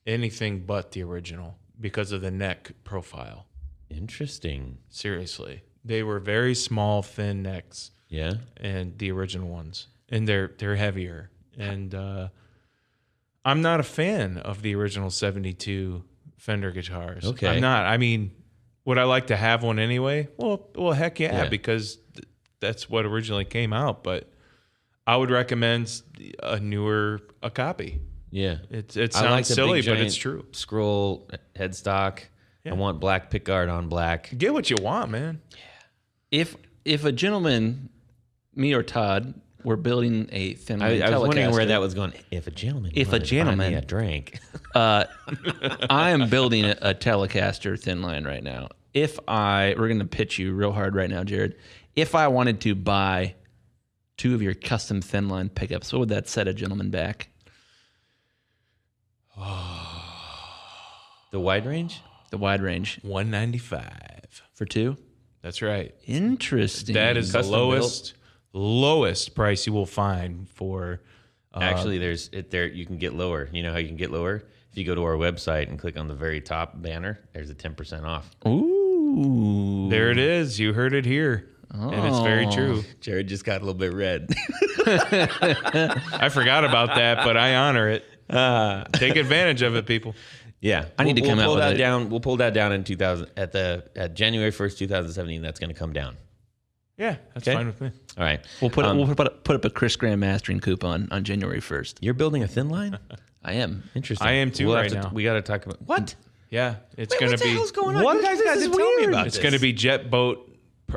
[SPEAKER 2] anything but the original because of the neck profile.
[SPEAKER 1] Interesting.
[SPEAKER 2] Seriously. They were very small, thin necks.
[SPEAKER 1] Yeah.
[SPEAKER 2] And the original ones. And they're heavier. And I'm not a fan of the original 72 Fender guitars.
[SPEAKER 1] Okay.
[SPEAKER 2] I'm not. I mean, would I like to have one anyway? Well, heck yeah. Because that's what originally came out. But I would recommend a copy.
[SPEAKER 1] Yeah.
[SPEAKER 2] It sounds silly, but it's true.
[SPEAKER 1] Scroll headstock. Yeah. I want black pickguard on black.
[SPEAKER 2] Get what you want, man.
[SPEAKER 3] Yeah. If a gentleman, me or Todd, were building a Thinline Telecaster,
[SPEAKER 1] I was wondering where that was going. If a gentleman buy me a drink.
[SPEAKER 3] I am building a Telecaster Thinline right now. We're going to pitch you real hard right now, Jared. If I wanted to buy 2 of your custom Thinline pickups, what would that set a gentleman back?
[SPEAKER 1] The wide range?
[SPEAKER 3] The wide range.
[SPEAKER 2] $195
[SPEAKER 3] for 2?
[SPEAKER 2] That's right.
[SPEAKER 3] Interesting.
[SPEAKER 2] That is the lowest price you will find for.
[SPEAKER 1] Actually, you can get lower. You know how you can get lower? If you go to our website and click on the very top banner, there's a 10% off.
[SPEAKER 3] Ooh.
[SPEAKER 2] There it is. You heard it here. Oh. And it's very true.
[SPEAKER 1] Jared just got a little bit red.
[SPEAKER 2] I forgot about that, but I honor it. Take advantage of it, people.
[SPEAKER 1] Yeah,
[SPEAKER 3] I need to come out with that
[SPEAKER 1] down. We'll pull that down in at January 1st, 2017. That's going to come down.
[SPEAKER 2] Yeah, that's fine with me.
[SPEAKER 1] All right,
[SPEAKER 3] we'll put up a Chris Graham mastering coupon on January 1st.
[SPEAKER 1] You're building a Thinline?
[SPEAKER 3] I am.
[SPEAKER 1] Interesting.
[SPEAKER 2] I am too now.
[SPEAKER 1] We got to talk about what?
[SPEAKER 2] Yeah, it's going to be.
[SPEAKER 1] What the hell's going on? What? You guys got to tell me about
[SPEAKER 2] this. It's going to be jet boat.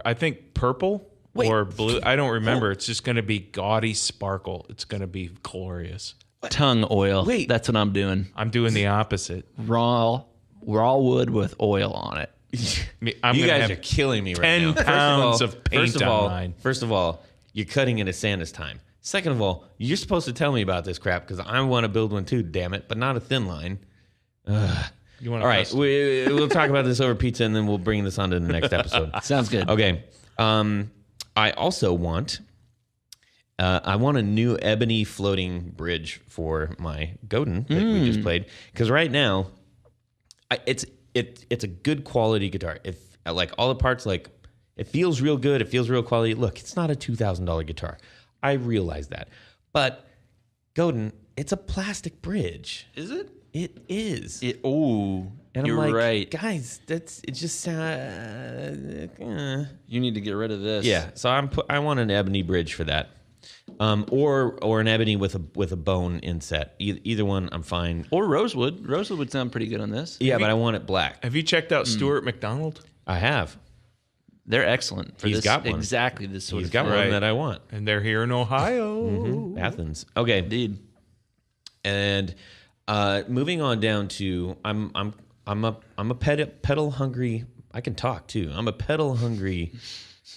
[SPEAKER 2] I think purple or blue. I don't remember. It's just going to be gaudy sparkle. It's going to be glorious.
[SPEAKER 3] Tongue oil. Wait, that's what I'm doing.
[SPEAKER 2] I'm doing the opposite.
[SPEAKER 3] Raw wood with oil on it.
[SPEAKER 1] You guys are killing me right now.
[SPEAKER 2] 10 pounds of paint on mine.
[SPEAKER 1] First of all, you're cutting it as Santa's time. Second of all, you're supposed to tell me about this crap because I want to build one too, damn it, but not a Thinline. All right, we'll talk about this over pizza and then we'll bring this on to the next episode.
[SPEAKER 3] Sounds good.
[SPEAKER 1] Okay. I also want... I want a new ebony floating bridge for my Godin that we just played because right now, it's a good quality guitar. If like all the parts, like it feels real good, it feels real quality. Look, it's not a $2,000 guitar. I realize that, but Godin, it's a plastic bridge.
[SPEAKER 3] Is it?
[SPEAKER 1] It is.
[SPEAKER 3] And you're
[SPEAKER 1] I'm like,
[SPEAKER 3] right,
[SPEAKER 1] guys. It just
[SPEAKER 3] you need to get rid of this.
[SPEAKER 1] Yeah, so I want an ebony bridge for that. Or an ebony with a bone inset. Either one, I'm fine.
[SPEAKER 3] Or rosewood. Rosewood would sound pretty good on this.
[SPEAKER 1] Yeah, but I want it black.
[SPEAKER 2] Have you checked out Stuart McDonald?
[SPEAKER 1] I have.
[SPEAKER 3] They're excellent for
[SPEAKER 1] He's
[SPEAKER 3] this.
[SPEAKER 1] got one.
[SPEAKER 3] Exactly this sort
[SPEAKER 1] He's
[SPEAKER 3] of
[SPEAKER 1] got
[SPEAKER 3] thing.
[SPEAKER 1] one that I want.
[SPEAKER 2] And they're here in Ohio.
[SPEAKER 1] Athens. Okay.
[SPEAKER 3] Indeed.
[SPEAKER 1] And moving on down to I'm a pedal hungry. I can talk too. I'm a pedal hungry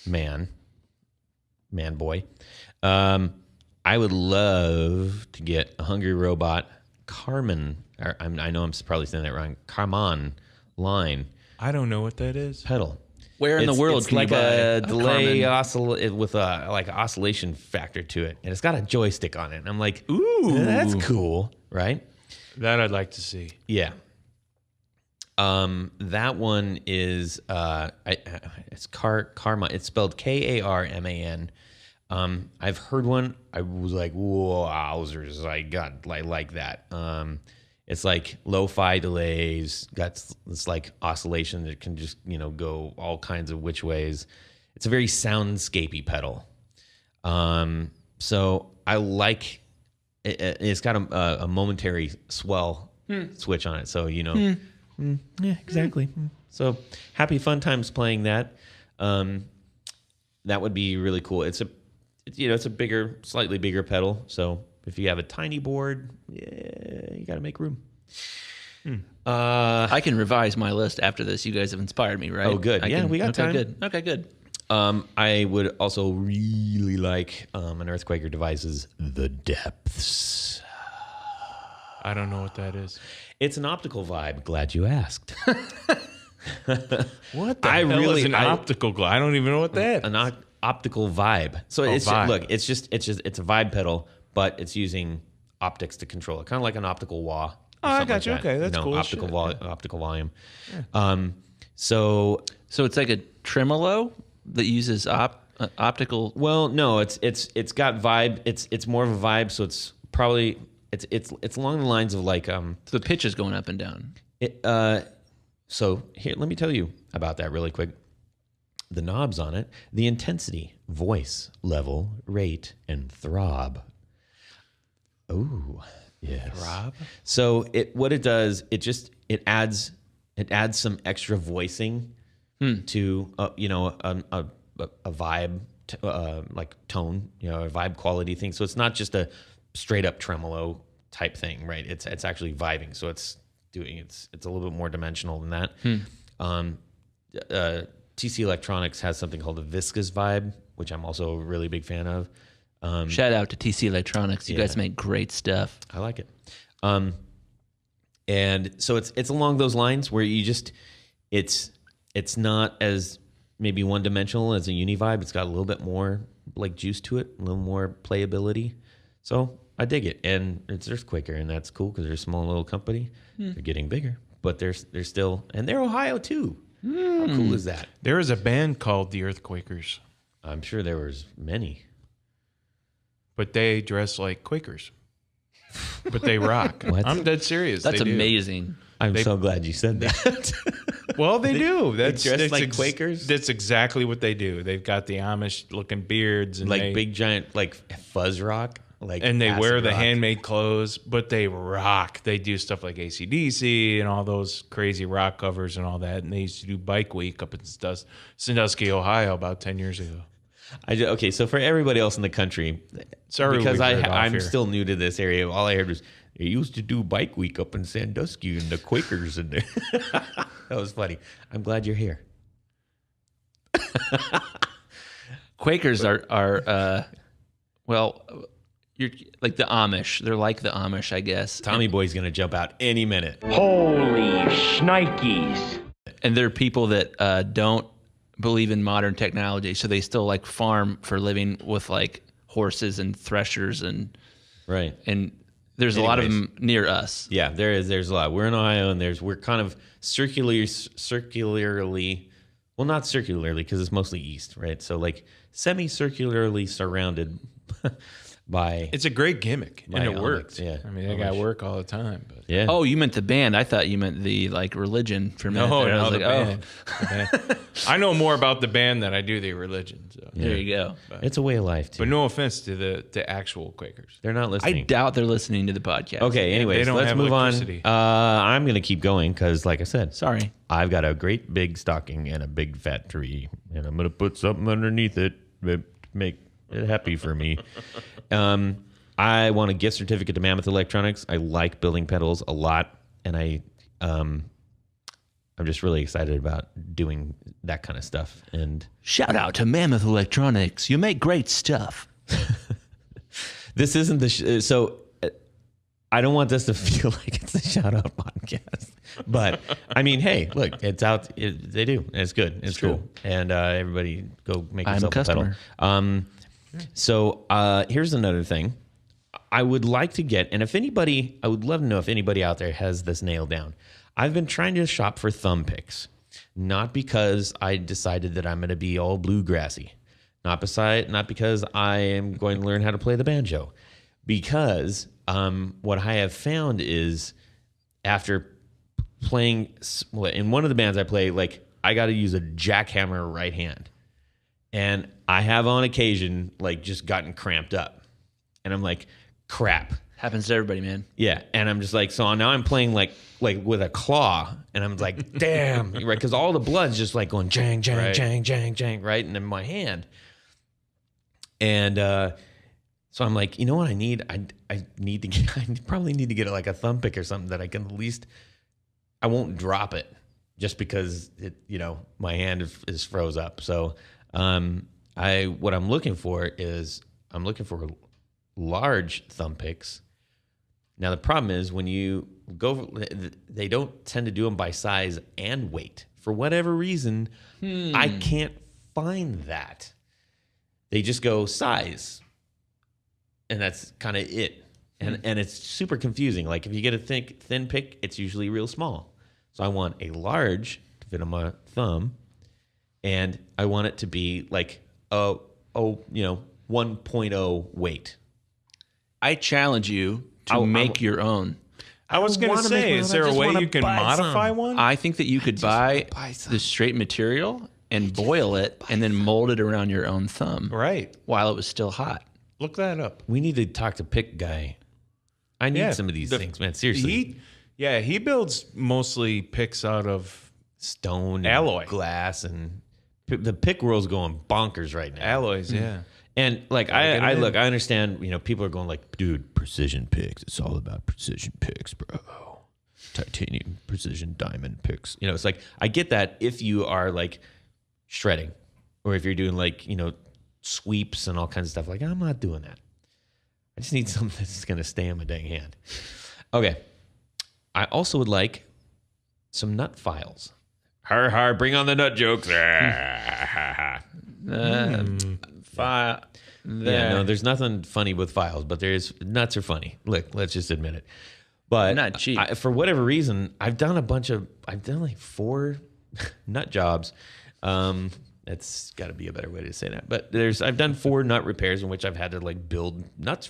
[SPEAKER 1] man boy. I would love to get a Hungry Robot Carmen. I know I'm probably saying that wrong. Carman line.
[SPEAKER 2] I don't know what that is.
[SPEAKER 1] Pedal.
[SPEAKER 3] Where in the world
[SPEAKER 1] it's
[SPEAKER 3] can
[SPEAKER 1] like
[SPEAKER 3] you buy
[SPEAKER 1] a delay
[SPEAKER 3] Carmen?
[SPEAKER 1] with a like oscillation factor to it, and it's got a joystick on it. And I'm like, ooh, that's cool, right?
[SPEAKER 2] That I'd like to see.
[SPEAKER 1] Yeah. That one is it's Karma. It's spelled Karman. I've heard one. I was like, wowzers! I got like that. It's like lo-fi delays. Got this like oscillation that can just go all kinds of which ways. It's a very soundscapey pedal. So I like it. It's got a momentary swell switch on it. So yeah, exactly. So happy fun times playing that. That would be really cool. It's a slightly bigger pedal. So if you have a tiny board, yeah, you got to make room.
[SPEAKER 3] I can revise my list after this. You guys have inspired me, right?
[SPEAKER 1] Oh, good. We got time.
[SPEAKER 3] Good. Okay, good.
[SPEAKER 1] I would also really like an Earthquaker Devices The Depths.
[SPEAKER 2] I don't know what that is.
[SPEAKER 1] It's an optical vibe. Glad you asked.
[SPEAKER 2] What the hell is an optical glide? I don't even know what that is.
[SPEAKER 1] An optical vibe. So
[SPEAKER 2] vibe.
[SPEAKER 1] It's a vibe pedal, but it's using optics to control it, kind of like an optical wah.
[SPEAKER 2] I got you.
[SPEAKER 1] Like
[SPEAKER 2] Okay, that's cool.
[SPEAKER 1] Optical volume.
[SPEAKER 2] Yeah.
[SPEAKER 1] So
[SPEAKER 3] it's like a tremolo that uses optical.
[SPEAKER 1] well, no, it's got vibe. It's more of a vibe. So it's probably it's along the lines of like
[SPEAKER 3] So the pitch is going up and down.
[SPEAKER 1] So here, let me tell you about that really quick. The knobs on it, the intensity, voice, level, rate, and throb. Oh, yes.
[SPEAKER 2] Throb?
[SPEAKER 1] So what it does, it adds some extra voicing to a vibe like tone, a vibe quality thing. So it's not just a straight up tremolo type thing, right? It's actually vibing. So it's a little bit more dimensional than that. TC Electronics has something called a viscous vibe, which I'm also a really big fan of.
[SPEAKER 3] Shout out to TC Electronics. You guys make great stuff.
[SPEAKER 1] I like it. And so it's along those lines where it's not as maybe one dimensional as a uni vibe. It's got a little bit more like juice to it, a little more playability. So I dig it. And it's Earthquaker, and that's cool because they're a small little company. They're getting bigger, but they're still, and they're Ohio too. How cool is that?
[SPEAKER 2] There is a band called the Earthquakers,
[SPEAKER 1] I'm sure there was many.
[SPEAKER 2] but they dress like Quakers. But they rock.
[SPEAKER 1] What?
[SPEAKER 2] I'm dead serious.
[SPEAKER 3] That's
[SPEAKER 2] They do.
[SPEAKER 3] amazing.
[SPEAKER 1] I'm so glad you said that.
[SPEAKER 2] Well, they do. That's
[SPEAKER 1] dress like Quakers?
[SPEAKER 2] That's exactly what they do. They've got the Amish looking beards and
[SPEAKER 1] Like big giant like fuzz rock.
[SPEAKER 2] and they
[SPEAKER 1] acid
[SPEAKER 2] wear the
[SPEAKER 1] rock.
[SPEAKER 2] handmade clothes, but they rock. They do stuff like AC/DC and all those crazy rock covers and all that. And they used to do Bike Week up in Sandusky, Ohio, about 10 years ago.
[SPEAKER 1] Okay, so for everybody else in the country,
[SPEAKER 2] Sorry,
[SPEAKER 1] because
[SPEAKER 2] we veered off
[SPEAKER 1] I'm
[SPEAKER 2] here.
[SPEAKER 1] still new to this area. All I heard was they used to do Bike Week up in Sandusky and the Quakers and that was funny. I'm glad you're here.
[SPEAKER 3] Quakers are well, you're like the Amish. They're like the Amish, I guess.
[SPEAKER 1] Tommy Boy's gonna jump out any minute.
[SPEAKER 4] Holy shnikes.
[SPEAKER 3] And they're people that don't believe in modern technology, so they still like farm for a living with like horses and threshers and
[SPEAKER 1] Right.
[SPEAKER 3] there's a lot of them near us.
[SPEAKER 1] Yeah, there's a lot. We're in Ohio, and we're kind of circularly, well, not circularly because it's mostly east, right? So like semi-circularly surrounded by.
[SPEAKER 2] It's a great gimmick, and it works.
[SPEAKER 1] Yeah.
[SPEAKER 2] I mean, they got work all the time. But
[SPEAKER 1] Yeah.
[SPEAKER 3] Oh, you meant the band. I thought you meant the like religion for a minute. there. I was
[SPEAKER 2] the
[SPEAKER 3] like,
[SPEAKER 2] band. The band. I know more about the band than I do the religion. So.
[SPEAKER 3] there you go.
[SPEAKER 1] It's a way of life too.
[SPEAKER 2] But no offense to the actual Quakers.
[SPEAKER 1] They're not
[SPEAKER 3] I
[SPEAKER 1] listening.
[SPEAKER 3] doubt they're listening to the podcast.
[SPEAKER 1] Okay, anyways,
[SPEAKER 2] they don't
[SPEAKER 1] let's
[SPEAKER 2] have
[SPEAKER 1] move
[SPEAKER 2] electricity.
[SPEAKER 1] on. I'm going to keep going because, like I said,
[SPEAKER 3] Sorry.
[SPEAKER 1] I've got a great big stocking and a big fat tree, and I'm going to put something underneath it to make it happy for me. I want a gift certificate to Mammoth Electronics. I like building pedals a lot, and I'm just really excited about doing that kind of stuff. And
[SPEAKER 3] Shout out to Mammoth Electronics. You make great stuff.
[SPEAKER 1] this isn't the so. I don't want this to feel like it's a shout out podcast, but I mean, hey, look, it's out. They do. It's good. It's
[SPEAKER 3] true.
[SPEAKER 1] cool. And everybody go make
[SPEAKER 3] I'm a
[SPEAKER 1] yourself a pedal.
[SPEAKER 3] customer.
[SPEAKER 1] So here's another thing. I would like to get, and I would love to know if anybody out there has this nailed down. I've been trying to shop for thumb picks, not because I decided that I'm going to be all bluegrassy, not because I am going to learn how to play the banjo, because what I have found is after playing in one of the bands I play, like I got to use a jackhammer right hand, and I have on occasion like just gotten cramped up, and I'm like, crap.
[SPEAKER 3] Happens to everybody, man.
[SPEAKER 1] Yeah, and I'm just like, so now I'm playing like with a claw, and I'm like, damn, right? Because all the blood's just like going jang, jang,
[SPEAKER 2] Right.
[SPEAKER 1] jang, jang, jang, right, and in my hand. And so I'm like, you know what I need? I probably need to get like a thumb pick or something that I can at least I won't drop it just because my hand is froze up. So what I'm looking for is large thumb picks. Now the problem is when you go, they don't tend to do them by size and weight. For whatever reason, I can't find that. They just go size, and that's kind of it. And it's super confusing. Like if you get a thin pick, it's usually real small. So I want a large to fit on my thumb, and I want it to be like 1.0 weight.
[SPEAKER 3] I challenge you to make your own.
[SPEAKER 2] I was going to say, is there a way you can modify one?
[SPEAKER 3] I think that you could buy the straight material and boil it and then mold it around your own thumb.
[SPEAKER 2] Right.
[SPEAKER 3] While it was still hot.
[SPEAKER 2] Look that up.
[SPEAKER 1] We need to talk to Pick Guy. I need some of these things, man. Seriously.
[SPEAKER 2] He builds mostly picks out of
[SPEAKER 1] stone,
[SPEAKER 2] alloy,
[SPEAKER 1] and glass, and the pick world's going bonkers right now.
[SPEAKER 2] Alloys, yeah.
[SPEAKER 1] And like I understand, people are going like, dude, precision picks. It's all about precision picks, bro. Titanium, precision, diamond picks. It's like I get that if you are like shredding, or if you're doing like sweeps and all kinds of stuff. Like I'm not doing that. I just need something that's going to stay on my dang hand. Okay. I also would like some nut files. Har, bring on the nut jokes.
[SPEAKER 3] File.
[SPEAKER 1] Yeah, no, there's nothing funny with files, but nuts are funny. Look, let's just admit it. But
[SPEAKER 3] not cheap.
[SPEAKER 1] For whatever reason, I've done like 4 nut jobs. That's got to be a better way to say that. But I've done 4 nut repairs in which I've had to like build nuts,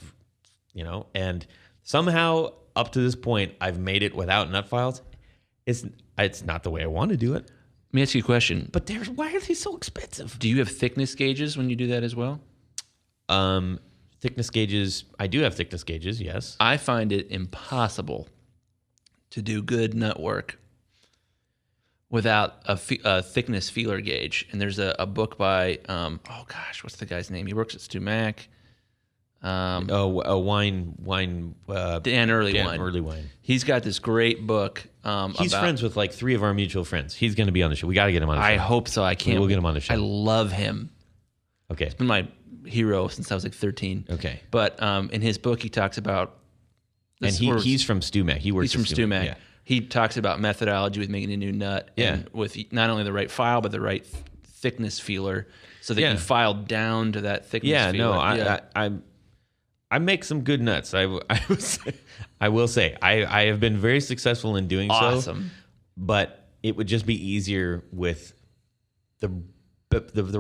[SPEAKER 1] and somehow up to this point I've made it without nut files. It's not the way I want to do it.
[SPEAKER 3] Let me ask you a question.
[SPEAKER 1] But why are they so expensive?
[SPEAKER 3] Do you have thickness gauges when you do that as well?
[SPEAKER 1] Thickness gauges. I do have thickness gauges. Yes.
[SPEAKER 3] I find it impossible to do good nut work without a thickness feeler gauge. And there's a book by what's the guy's name? He works at Stu Mac.
[SPEAKER 1] Dan Early Wine.
[SPEAKER 3] He's got this great book.
[SPEAKER 1] He's friends with like 3 of our mutual friends. He's going to be on the show. We got to get him on the show.
[SPEAKER 3] I hope so. I can't.
[SPEAKER 1] We'll get him on the show.
[SPEAKER 3] I love him.
[SPEAKER 1] Okay.
[SPEAKER 3] He's been my hero since I was like 13.
[SPEAKER 1] Okay.
[SPEAKER 3] But in his book, he talks about...
[SPEAKER 1] And he's from Stu Mac.
[SPEAKER 3] He's from Stu Mac. Yeah. He talks about methodology with making a new nut.
[SPEAKER 1] Yeah.
[SPEAKER 3] And with not only the right file, but the right thickness feeler so that you file down to that thickness feeler.
[SPEAKER 1] Yeah, no, I make some good nuts. I will say I have been very successful in doing so. But it would just be easier with the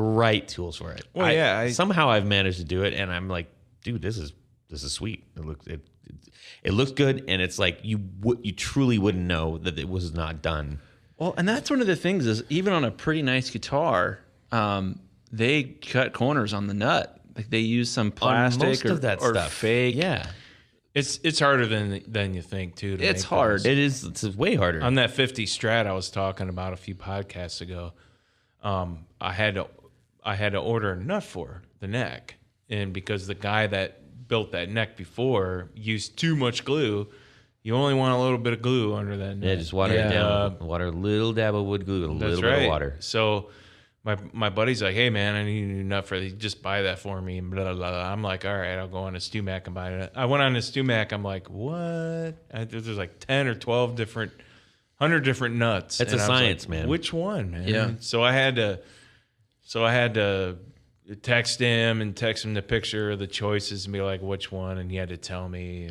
[SPEAKER 1] right tools for it.
[SPEAKER 2] Well,
[SPEAKER 1] somehow I've managed to do it, and I'm like, dude, this is sweet. It looks good, and it's like you truly wouldn't know that it was not done.
[SPEAKER 3] Well, and that's one of the things is even on a pretty nice guitar, they cut corners on the nut. Like they use some plastic or
[SPEAKER 1] stuff.
[SPEAKER 3] Fake.
[SPEAKER 1] Yeah.
[SPEAKER 2] It's harder than you think too.
[SPEAKER 3] It's hard.
[SPEAKER 1] It is. It's way harder.
[SPEAKER 2] On that 50 Strat I was talking about a few podcasts ago, I had to order a nut for the neck, and because the guy that built that neck before used too much glue, you only want a little bit of glue under that neck.
[SPEAKER 1] Yeah, just water it down. Water a little dab of wood glue, a little bit of water.
[SPEAKER 2] So my buddy's like, hey man, I need a new nut for this. Just buy that for me. And blah, blah, blah. I'm like, all right, I'll go on to Stu Mac and buy it. I went on to Stu Mac. I'm like, what? There's like 10 or 12 different, 100 different nuts.
[SPEAKER 1] It's a science, man.
[SPEAKER 2] Which one, man?
[SPEAKER 3] Yeah.
[SPEAKER 2] So I had to text him the picture of the choices and be like, which one? And he had to tell me.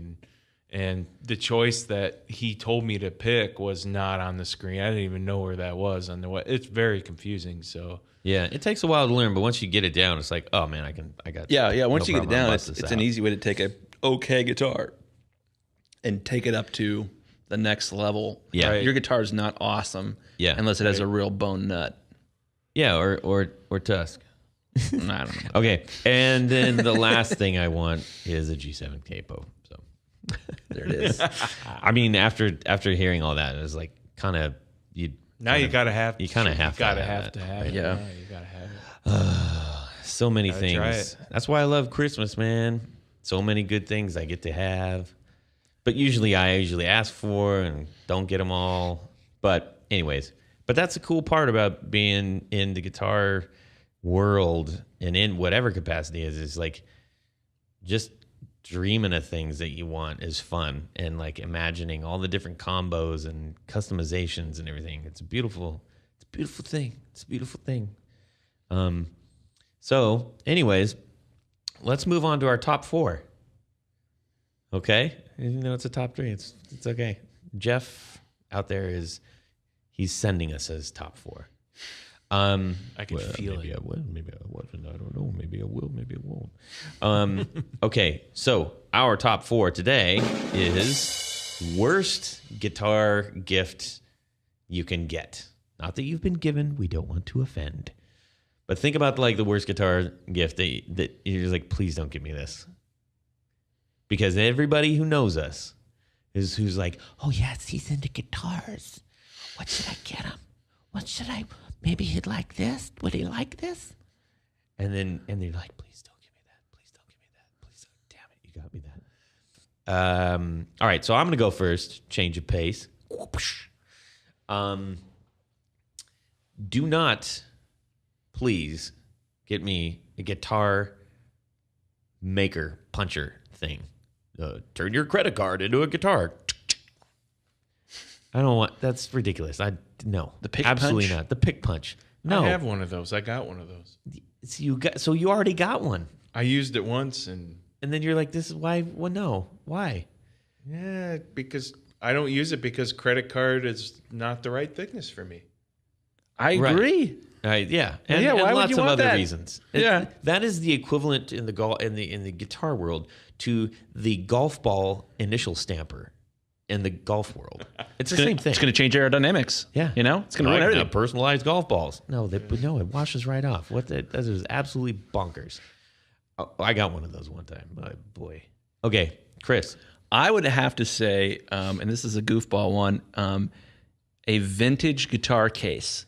[SPEAKER 2] And the choice that he told me to pick was not on the screen. I didn't even know where that was on the way. It's very confusing. So
[SPEAKER 1] yeah, it takes a while to learn, but once you get it down, it's like, oh man, I got.
[SPEAKER 3] Yeah. Once you get it down, it's an easy way to take a okay guitar and take it up to the next level.
[SPEAKER 1] Yeah,
[SPEAKER 3] your guitar is not awesome.
[SPEAKER 1] Yeah,
[SPEAKER 3] unless it has a real bone nut.
[SPEAKER 1] Yeah, or Tusk.
[SPEAKER 3] I don't know.
[SPEAKER 1] Okay, and then the last thing I want is a G7 capo. So
[SPEAKER 3] there it is.
[SPEAKER 1] I mean, after hearing all that, it was like kind of
[SPEAKER 2] you gotta have
[SPEAKER 1] to have
[SPEAKER 2] it.
[SPEAKER 3] Yeah,
[SPEAKER 2] you gotta have it.
[SPEAKER 1] So many things. That's why I love Christmas, man. So many good things I get to have, but usually I ask for and don't get them all. But anyways, that's the cool part about being in the guitar world and in whatever capacity is like just dreaming of things that you want is fun, and like imagining all the different combos and customizations and everything. It's a beautiful thing. It's a beautiful thing. So anyways, let's move on to our top 4. Okay? Even though it's a top 3, it's okay. Jeff out there he's sending us his top 4.
[SPEAKER 2] I can feel
[SPEAKER 1] maybe
[SPEAKER 2] it.
[SPEAKER 1] I will, maybe I wasn't. I don't know. Maybe I will, maybe I won't. Okay, so our top 4 today is worst guitar gift you can get. Not that you've been given. We don't want to offend. But think about like the worst guitar gift that you're just like, please don't give me this. Because everybody who knows us who's like, oh yes, he's into guitars. What should I get him? What should I? Maybe he'd like this. Would he like this? And they're like, please don't give me that. Please don't give me that. Please don't. Damn it, you got me that. All right, so I'm gonna go first. Change of pace. Do not, please, get me a guitar maker puncher thing. Turn your credit card into a guitar. I don't want. That's ridiculous. No.
[SPEAKER 3] The pick
[SPEAKER 1] absolutely
[SPEAKER 3] punch?
[SPEAKER 1] not. The pick punch. No.
[SPEAKER 2] I have one of those. I got one of those.
[SPEAKER 1] So you already got one,
[SPEAKER 2] I used it once, and
[SPEAKER 1] then you're like, this is why. Well, no. Why?
[SPEAKER 2] yeah, because I don't use it because credit card is not the right thickness for me.
[SPEAKER 3] I
[SPEAKER 1] Right.
[SPEAKER 3] agree.
[SPEAKER 1] Yeah, and,
[SPEAKER 3] Yeah,
[SPEAKER 1] and
[SPEAKER 3] why would
[SPEAKER 1] lots
[SPEAKER 3] you
[SPEAKER 1] of
[SPEAKER 3] want
[SPEAKER 1] other
[SPEAKER 3] that?
[SPEAKER 1] reasons.
[SPEAKER 3] Yeah.
[SPEAKER 1] That is the equivalent in the guitar world to the golf ball initial stamper in the golf world. It's the same thing.
[SPEAKER 3] It's going to change aerodynamics.
[SPEAKER 1] Yeah,
[SPEAKER 3] You know, it's going to ruin
[SPEAKER 1] Like,
[SPEAKER 3] everything.
[SPEAKER 1] personalized golf balls. No, it washes right off. That is absolutely bonkers. Oh, I got one of those one time. Oh, boy. Okay, Chris.
[SPEAKER 3] I would have to say, and this is a goofball one, a vintage guitar case.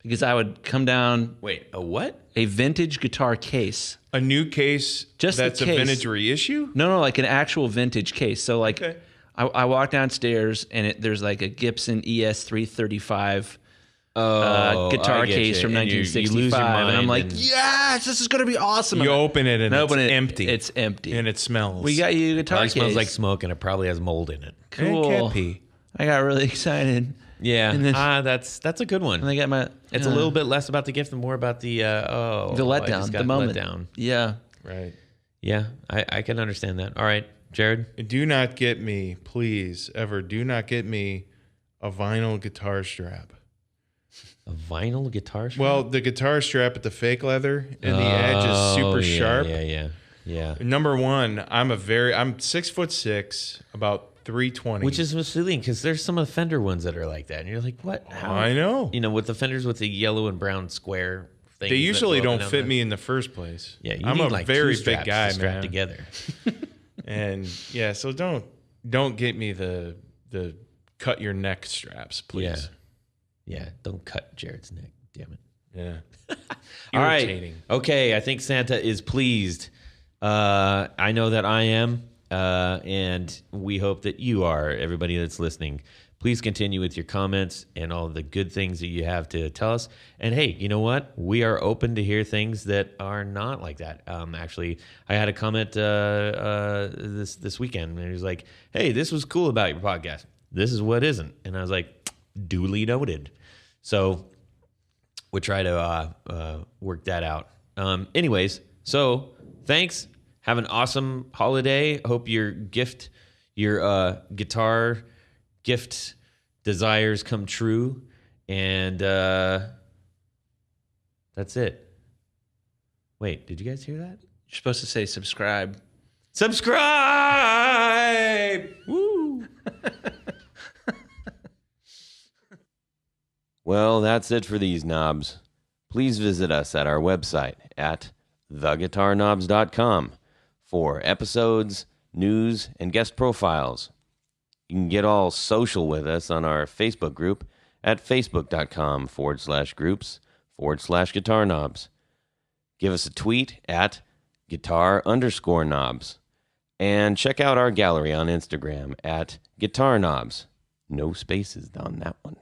[SPEAKER 3] Because I would come down.
[SPEAKER 1] Wait, a what?
[SPEAKER 3] A vintage guitar case.
[SPEAKER 2] A new case
[SPEAKER 3] Just the
[SPEAKER 2] that's a
[SPEAKER 3] case.
[SPEAKER 2] vintage reissue?
[SPEAKER 3] No, like an actual vintage case. So like,
[SPEAKER 2] Okay.
[SPEAKER 3] I walk downstairs and there's like a Gibson ES335
[SPEAKER 1] I
[SPEAKER 3] guitar
[SPEAKER 1] get
[SPEAKER 3] case
[SPEAKER 1] you.
[SPEAKER 3] from
[SPEAKER 1] And you
[SPEAKER 3] 1965,
[SPEAKER 1] lose your
[SPEAKER 3] and I'm
[SPEAKER 1] mind
[SPEAKER 3] like,
[SPEAKER 1] and-
[SPEAKER 3] yes, this is going to be awesome.
[SPEAKER 2] You open it and it's empty.
[SPEAKER 3] It's empty.
[SPEAKER 2] And it smells.
[SPEAKER 3] We got you a guitar
[SPEAKER 1] Probably
[SPEAKER 3] case.
[SPEAKER 1] smells like smoke and it probably has mold in it.
[SPEAKER 3] Cool.
[SPEAKER 2] And cat pee.
[SPEAKER 3] I got really excited.
[SPEAKER 1] Yeah,
[SPEAKER 3] And then-
[SPEAKER 1] that's a good one.
[SPEAKER 3] And I got my.
[SPEAKER 1] It's a little bit less about the gift and more about the
[SPEAKER 3] the
[SPEAKER 1] I
[SPEAKER 3] letdown,
[SPEAKER 1] just got
[SPEAKER 3] the moment.
[SPEAKER 1] let down.
[SPEAKER 3] Yeah.
[SPEAKER 2] Right.
[SPEAKER 1] Yeah, I can understand that. All right, Jared.
[SPEAKER 2] Do not get me, please, ever, do not get me a vinyl guitar strap.
[SPEAKER 1] A vinyl guitar strap?
[SPEAKER 2] Well, the guitar strap at the fake leather and the edge is super sharp.
[SPEAKER 1] Yeah.
[SPEAKER 2] Number one, I'm 6'6", about 320.
[SPEAKER 1] Which is misleading because there's some of the Fender ones that are like that, and you're like, what? How?
[SPEAKER 2] I know.
[SPEAKER 1] You know, with the Fenders with the yellow and brown square things.
[SPEAKER 2] They usually
[SPEAKER 1] that go up
[SPEAKER 2] don't
[SPEAKER 1] and
[SPEAKER 2] fit
[SPEAKER 1] down
[SPEAKER 2] me in the first place.
[SPEAKER 1] Yeah, you
[SPEAKER 2] I'm
[SPEAKER 1] need
[SPEAKER 2] a
[SPEAKER 1] like
[SPEAKER 2] very
[SPEAKER 1] two
[SPEAKER 2] big
[SPEAKER 1] straps
[SPEAKER 2] guy,
[SPEAKER 1] to strap
[SPEAKER 2] man.
[SPEAKER 1] together.
[SPEAKER 2] And yeah, so don't get me the cut your neck straps, please.
[SPEAKER 1] Yeah, don't cut Jared's neck. Damn it.
[SPEAKER 2] Yeah.
[SPEAKER 1] All right.
[SPEAKER 2] Irritating.
[SPEAKER 1] Okay, I think Santa is pleased. I know that I am, and we hope that you are, everybody that's listening. Please continue with your comments and all the good things that you have to tell us. And hey, you know what? We are open to hear things that are not like that. Actually, I had a comment this weekend, and he was like, "Hey, this was cool about your podcast. This is what isn't." And I was like, "Duly noted." So we'll try to work that out. Anyways, so thanks. Have an awesome holiday. Hope your guitar gift desires come true. And that's it. Wait, did you guys hear that?
[SPEAKER 3] You're supposed to say subscribe.
[SPEAKER 1] Subscribe! Woo!
[SPEAKER 5] Well, that's it for these knobs. Please visit us at our website at theguitarknobs.com for episodes, news, and guest profiles. You can get all social with us on our Facebook group at facebook.com/groups/guitarknobs. Give us a tweet at guitar_knobs. And check out our gallery on Instagram at guitarknobs. No spaces on that one.